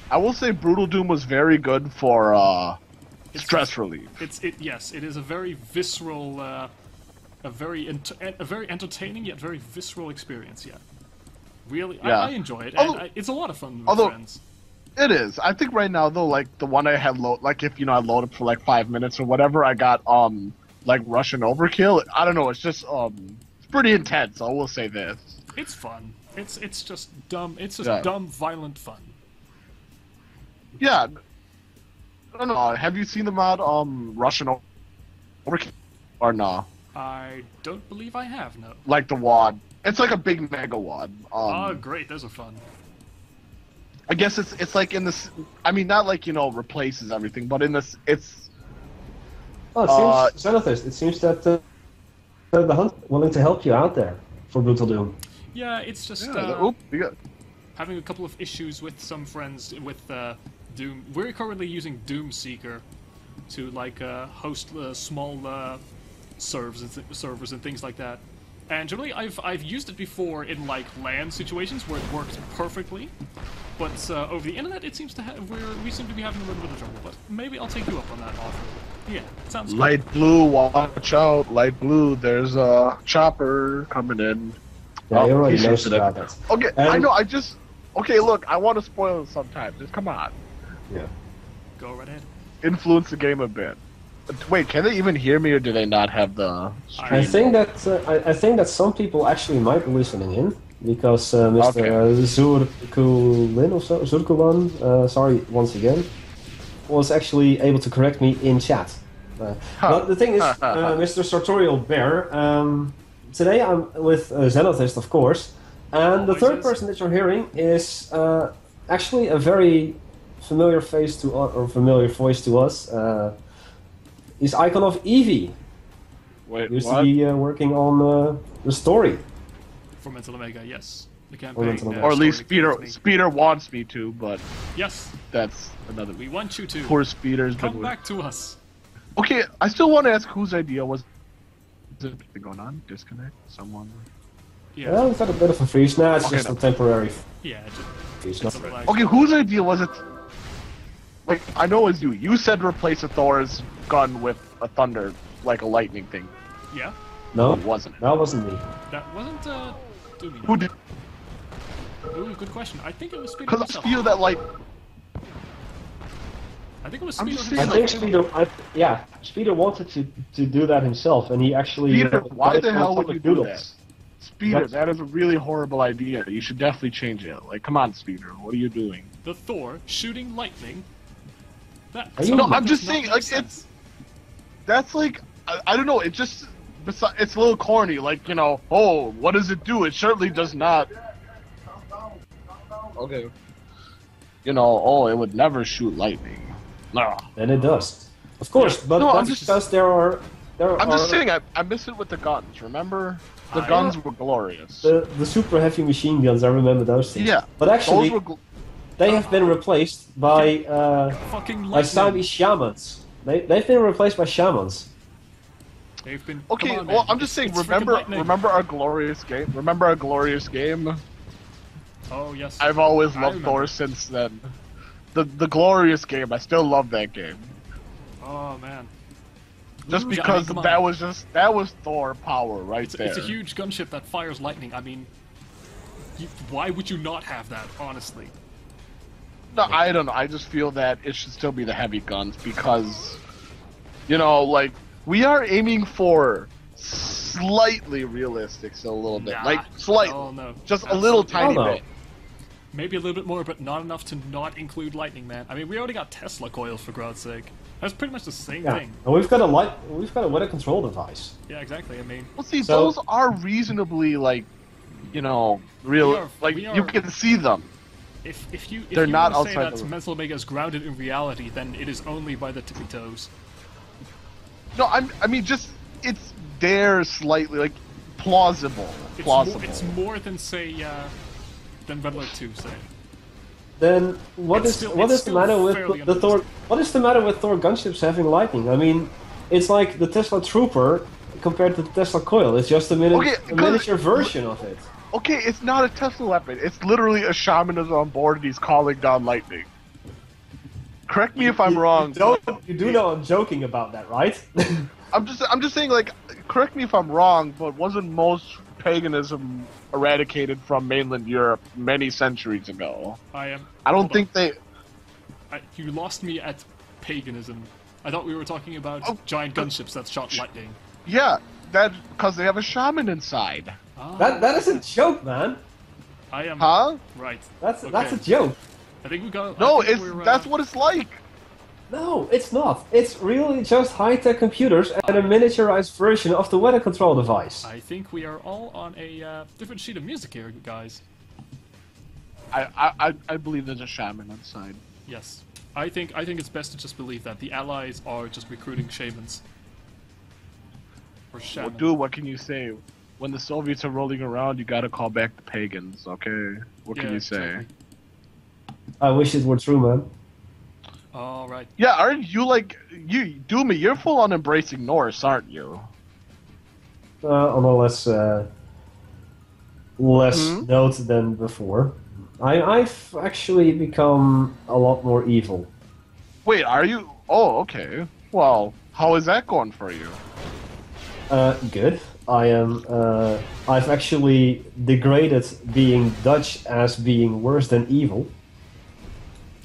I will say Brutal Doom was very good for stress relief. Yes, it is a very visceral. A very entertaining yet very visceral experience. Yeah, really, I enjoy it. And it's a lot of fun with friends. It is. I think right now though, like the one I had like if I load up for like 5 minutes or whatever, I got like Russian Overkill. I don't know. It's just it's pretty intense. I will say this. It's fun. It's just dumb. It's just dumb, violent fun. Yeah. I don't know. Have you seen the mod Russian Overkill or no? I don't believe I have, no. Like the wad. It's like a big mega wad. Oh, great. Those are fun. I guess it's like in this... I mean, not like, replaces everything, but in this... It's... Oh, it seems... Zenothist, it seems that the Hunt willing to help you out there for Brutal Doom. Yeah, it's just... having a couple of issues with some friends with Doom. We're currently using Doom Seeker to, like, host small... servers and things like that, and generally I've used it before in like LAN situations where it works perfectly, but over the internet it seems to we seem to be having a little bit of trouble. But maybe I'll take you up on that offer. Yeah, sounds light good. Blue. Watch out, light blue. There's a chopper coming in. Yeah, you already know about that. Okay, I know. Okay, look, I want to spoil it sometimes. Just come on. Yeah. Go right ahead. Influence the game a bit. Wait, can they even hear me, or do they not have the stream? I think that some people actually might be listening in because Mr. Zurqulon, sorry once again, was actually able to correct me in chat. But the thing is, Mr. Sartorial Bear, today I'm with Zenothist, of course, and the third person that you're hearing is actually a very familiar face to or familiar voice to us. Is IconOfEvi. Wait, Used what? to be working on the story. For Mental Omega, yes. The campaign. Or at least story Speeder wants me to, but yes, that's another. we want you to. Poor Speeder's been. Come back to us. Okay, I still want to ask whose idea was it going on? Disconnect? Someone? Yeah. Well, we've got a bit of a freeze. Nah, it's Okay, just no. a temporary Yeah. freeze. Just, Not- Okay, whose idea was it? Like, I know it was you. You said replace a Thor's gun with a thunder, like a lightning thing. Yeah. No, It wasn't. that wasn't me. That wasn't Doomhammer. Who did? Ooh, good question. I think it was Speeder Because I himself. feel that, like, I think it was I'm Speeder just himself. I think Speeder, Speeder wanted to do that himself, and he actually. Speeder, why got the it hell from would you public do doodles. that? Speeder, What? that is a really horrible idea. You should definitely change it. Like, come on, Speeder, what are you doing? The Thor shooting lightning. That Are you- No, totally I'm does just not saying, make like, sense. That's like, I don't know, it just, it's a little corny, like, you know, oh, what does it do? It certainly does not. Okay. You know, oh, it would never shoot lightning. No. And it does, of course. But No, I'm that's just- because there are. I'm just saying, I miss it with the guns, remember? The I- guns were glorious. The super heavy machine guns. I remember those things. Yeah, But actually, those were they have been replaced by Fucking by lightning. Siamese shamans. They've been replaced by shamans. They've been. Okay, come on, well, man. I'm just saying, It's freaking lightning. remember our glorious game? Remember our glorious game? Oh yes. I've always I loved remember. Thor since then. The glorious game, I still love that game. Oh man. Just Yeah, I mean, because come on. that was Thor power right It's, there. it's a huge gunship that fires lightning. I mean, why would you not have that? Honestly. No, I don't know. I just feel that it should still be the heavy guns because, you know, like we are aiming for slightly realistic, so a little bit, Nah. like slightly, Oh no. just a little tiny Oh, no. bit. Maybe a little bit more, but not enough to not include lightning, man. I mean, we already got Tesla coils for God's sake. That's pretty much the same Yeah, thing. and we've got a weather control device. Yeah, exactly. I mean, Well, see, So- those are reasonably like, you know, real. We are- like we you are- can see them. if you They're not want to say outside that the- Mental Omega is grounded in reality, then it is only by the tippy toes. No, I mean just it's there slightly like plausible. It's more than say than Red Alert 2, say. Then what It's is still- what it's is the still matter fairly with the Thor? What is the matter with Thor gunships having lightning? I mean, it's like the Tesla Trooper compared to the Tesla Coil. It's just a, Okay, a miniature version of it. Okay, it's not a Tesla weapon. It's literally a shaman is on board and he's calling down lightning. Correct me if I'm wrong. You do know I'm joking about that, right? I'm just saying, like, correct me if I'm wrong, but wasn't most paganism eradicated from mainland Europe many centuries ago? I don't hold think on. they. You lost me at paganism. I thought we were talking about Oh, giant gunships that shot lightning. Yeah, that because they have a shaman inside. Ah, that is a joke, man. I am Huh? right. That's Okay. a joke. I think we got. No, I think it's we're, that's what it's like. No, it's not. It's really just high-tech computers and a miniaturized version of the weather control device. I think we are all on a different sheet of music here, guys. I believe there's a shaman inside. Yes, I think it's best to just believe that the Allies are just recruiting shamans. Or Well, shaman. dude, what can you say? When the Soviets are rolling around, you gotta call back the pagans, okay? What can Yeah, you say? exactly. I wish it were true, man. All right. Yeah, aren't you like you, Doomy? You're full on embracing Norse, aren't you? On a less Mhm. note than before. I've actually become a lot more evil. Wait, are you? Oh, okay. Well, how is that going for you? Good. I am. I've actually degraded being Dutch as being worse than evil.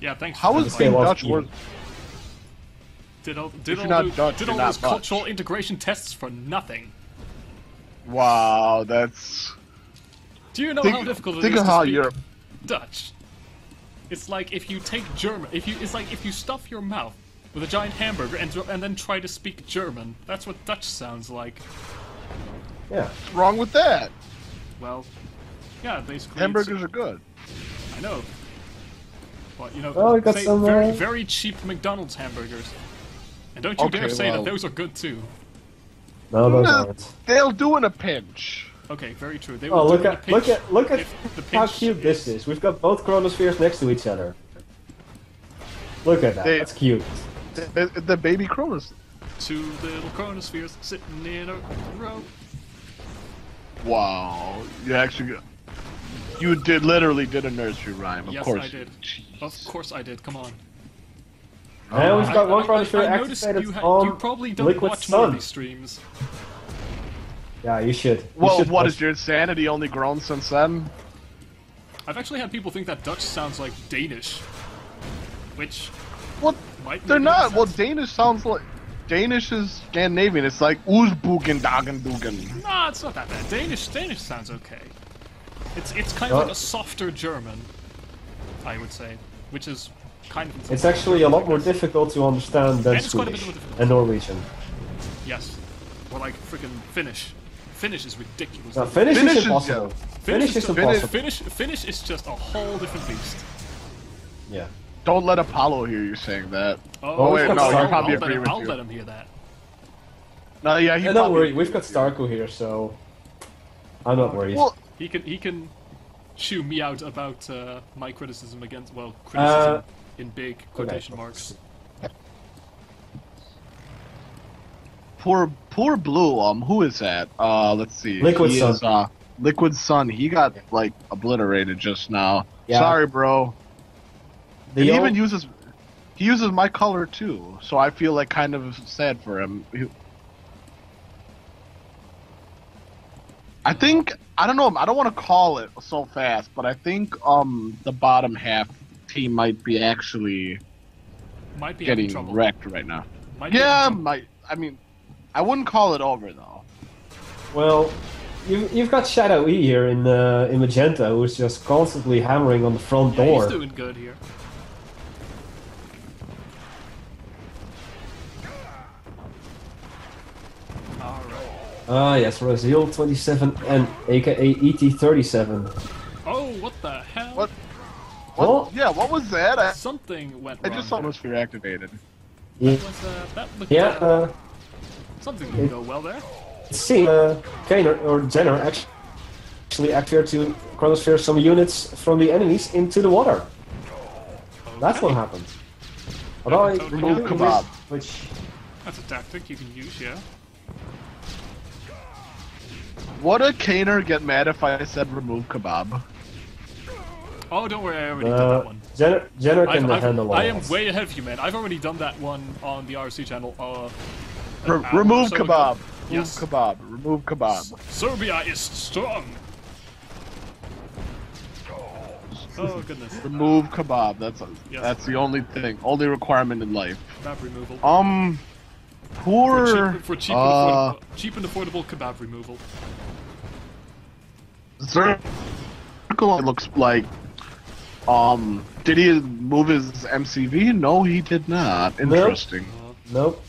Yeah, thanks. How for is Let's being get lost Dutch in. worse? Did all If you're not Dutch, did you're all not those much. cultural integration tests for nothing? Do you know Think- how difficult it think is of to how speak Europe- Dutch? It's like if you take German. It's like if you stuff your mouth with a giant hamburger and then try to speak German. That's what Dutch sounds like. Yeah. What's wrong with that? Well, yeah, basically. Hamburgers are good. I know. But, you know, Oh, we got say some, very, very cheap McDonald's hamburgers. And don't you dare say that those are good too. No, those aren't. They'll do in a pinch. Okay, very true. They Oh, will look do in a at pinch look at if the how pinch cute this is. We've got both chronospheres next to each other. Look at that. That's cute. The baby Cronus. 2 little chronospheres sitting in a row. Wow, you literally did a nursery rhyme. Of course I did. Jeez. Of course I did. Come on. And we've got one chronosphere I noticed activated you on probably don't Liquid watch more of Sun. these streams. Yeah, you should. Well, what is your insanity only grown since then? I've actually had people think that Dutch sounds like Danish, which might They're make not. sense. Well, Danish sounds like Danish is Scandinavian. It's like Oosboeken Dagenboeken. Nah, it's not that bad. Danish sounds okay. It's kind of like a softer German, I would say, which is kind of. It's actually a lot more difficult to understand than it's quite a bit Swedish more difficult. and Norwegian. Yes, or like freaking Finnish. Finnish is ridiculous. No, Finnish Finnish is is- impossible. Finnish is impossible. Finnish is just a whole different beast. Yeah. Don't let Apollo hear you saying that. Oh, wait, no, you probably agree with I'll you. let him hear that. No, yeah, And don't worry, we've got Starko here, so I'm not worried. Well, He can chew me out about my criticism against criticism in big quotation marks. poor Blue. Who is that? Let's see. Liquid He Sun. is, Liquid Sun. He got like obliterated just now. Yeah. Sorry, bro. The And he old- even uses my color too, so I feel like kind of sad for him. I think I don't know. I don't want to call it so fast, but I think the bottom half team might be actually Might be having getting trouble. wrecked right now. Might be Yeah, having trouble. might. I mean, I wouldn't call it over though. Well, you've got ShadowE here in Magenta, who's just constantly hammering on the front Yeah, door. he's doing good here. Yes, Brazil 27 and aka ET37. Oh, what the hell? What? What? Yeah, what was that? Something went I wrong. just saw Atmosphere activated. Yeah, That looked, yeah something didn't go well there. see, Kaner or Jenner actually activated to chronosphere some units from the enemies into the water. That's what happened. Although I Totally Remove different. kebab. which That's a tactic you can use, yeah. Would a Kaner get mad if I said remove kebab? Oh, don't worry, I already did that one. Jenner can handle all I am that. way ahead of you, man. I've already done that one on the RC channel. Remove so kebab. ago. Remove Yes. kebab. Remove kebab. Serbia is strong. Oh goodness. Remove kebab. Yes. That's the only thing, only requirement in life. Kebab removal. Poor. For cheap and affordable kebab removal. Zurqulon looks like. Did he move his MCV? No, he did not. Interesting. Nope.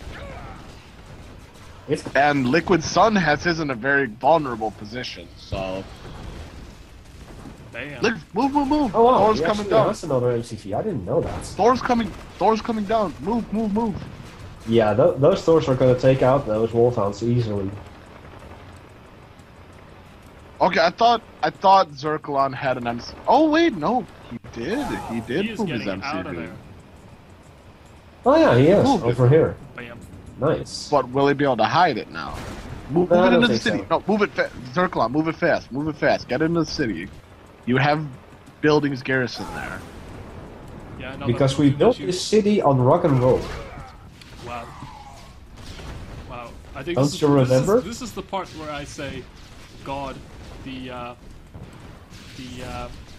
And Liquid Sun has his in a very vulnerable position, so. Damn. Move. Oh wow, Thor's he coming actually down. has another MCV. I didn't know that. Thor's coming down. Move. Yeah, those Thors are gonna take out those Wolfhounds easily. Okay, I thought Zurqulon had an MC. Oh wait, no, he did. He did He is move his getting out of MCV. there. Oh yeah, he is Moved it. over here. Bam. Nice. But will he be able to hide it now? Move No, I it don't into the think city. so. No, move it fast. Zurqulon, move it fast. Get into the city. You have buildings garrison there. Yeah, no, Because that's we too built much this use. city on rock and roll. Wow. I think Don't you remember? This is the part where I say, God, the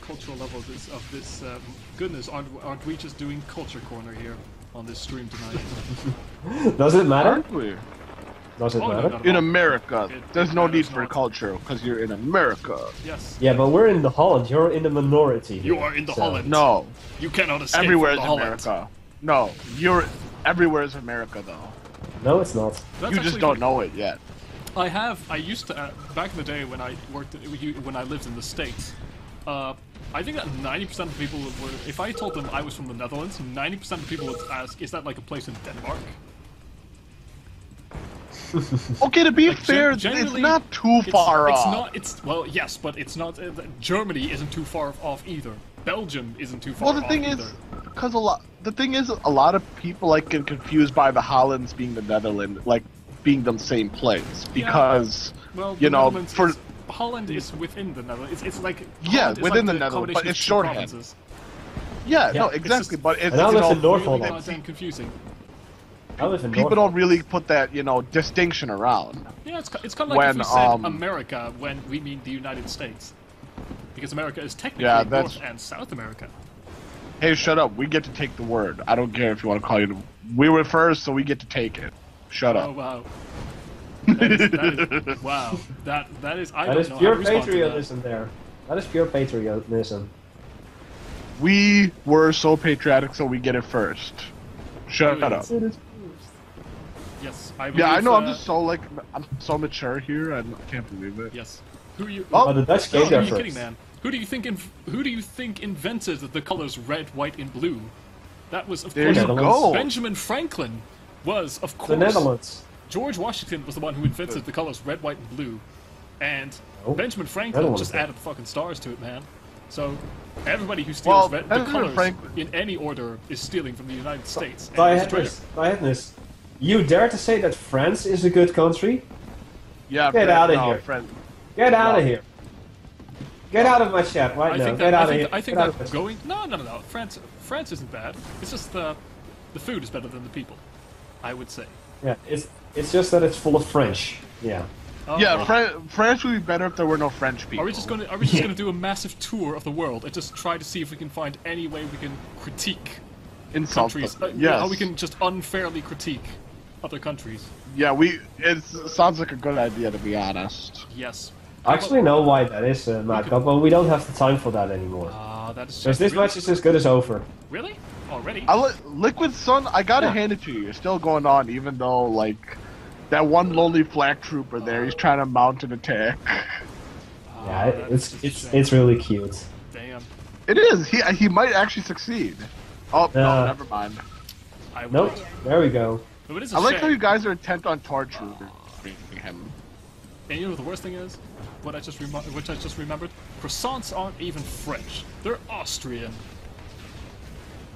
cultural level of this goodness, aren't we just doing culture corner here on this stream tonight? Does it matter? Aren't we? Does it Oh, no, matter? not at In all. America, It there's no need matters for not. culture because you're in America. Yes. Yeah, but we're in the Holland. You're in the minority. You here, are in the so- Holland. No, You cannot escape everywhere from is the Holland. America. No, you're everywhere is America though. No, it's not. That's You just actually- don't know it yet. I used to, back in the day when I lived in the States, I think that 90% of people were. If I told them I was from the Netherlands, 90% of people would ask, "Is that like a place in Denmark?" Okay, to be fair, it's not too far off. It's not. It's well, yes, but it's not. Germany isn't too far off either. Belgium isn't too far off. Well, the thing either. is, because a lot of people like get confused by the Hollands being the Netherlands, like being the same place, because well, you know, Holland is within the Netherlands. It's like within the Netherlands, but it's shorthand. Yeah, no, exactly, but it's really confusing. People don't really put that, distinction around. Yeah, it's kind of like if we said America when we mean the United States. Because America is technically North and South America. Hey, shut up. We get to take the word. I don't care if you want to call it. We were first, so we get to take it. Shut up. Oh, wow. That is, wow. That is, I don't know. That is pure patriotism there. That is pure patriotism. We were so patriotic, so we get it first. Shut up. Yes, I I know. I'm just so I'm so mature here. I can't believe it. Yes. Who you? Oh, the Dutch came there first. Kidding, man. Who do you think invented the colors red, white, and blue? That was, of course, Benjamin Franklin was, of course, the Netherlands. George Washington was the one who invented the colors red, white, and blue, and Benjamin Franklin just added fucking stars to it, man. So everybody who steals the colors in any order is stealing from the United States. Diana, you dare to say that France is a good country? Yeah, get out of here. Get out of here. Get out of my chat right now. Get out of here. I think that going... No. France isn't bad. It's just the food is better than the people, I would say. Yeah, it's just that it's full of French. Yeah. France would be better if there were no French people. Are we just gonna do a massive tour of the world and just try to see if we can find any way we can critique countries? Yes. How we can just unfairly critique other countries. Yeah, it sounds like a good idea, to be honest. Yes. I actually know why that is, Matt, but we don't have the time for that anymore. That is because this match is as good as over. Really? Already? Liquid Sun, I gotta hand it to you. It's still going on, even though, that one lonely flak trooper there, he's trying to mount an attack. Yeah, it's really cute. Damn. It is. He might actually succeed. Oh, no, never mind. Nope. There we go. I like how you guys are intent on torturing him. And you know what the worst thing is? Which I just remembered? Croissants aren't even French. They're Austrian.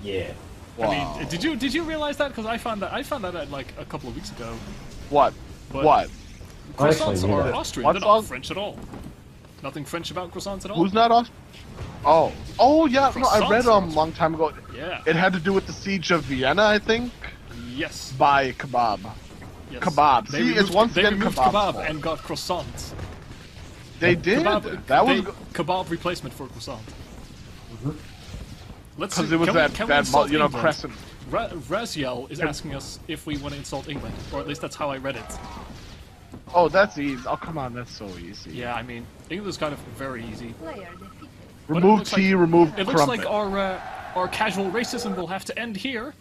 Yeah. Wow. I mean, did you realize that? Because I found that out a couple of weeks ago. What? What? Croissants are Austrian. They're not French at all. Nothing French about croissants at all. Who's not Austrian? Oh yeah. No, I read a long time ago. Yeah. It had to do with the siege of Vienna, I think. Yes. By kebab. Yes. Kebab. They removed kebab and got croissants. They did. That was kebab replacement for croissant. Let's see. Because it was that crescent. Raziel is asking us if we want to insult England, or at least that's how I read it. Oh, that's easy. Oh, come on, that's so easy. Yeah, I mean, England is kind of very easy. Remove tea, remove It looks like our casual racism will have to end here.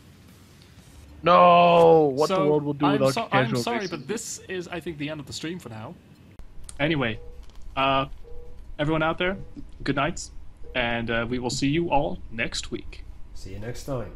No, what the world will do without casual I'm sorry, racism. but this is, I think, the end of the stream for now. Anyway, everyone out there, good night, and we will see you all next week. See you next time.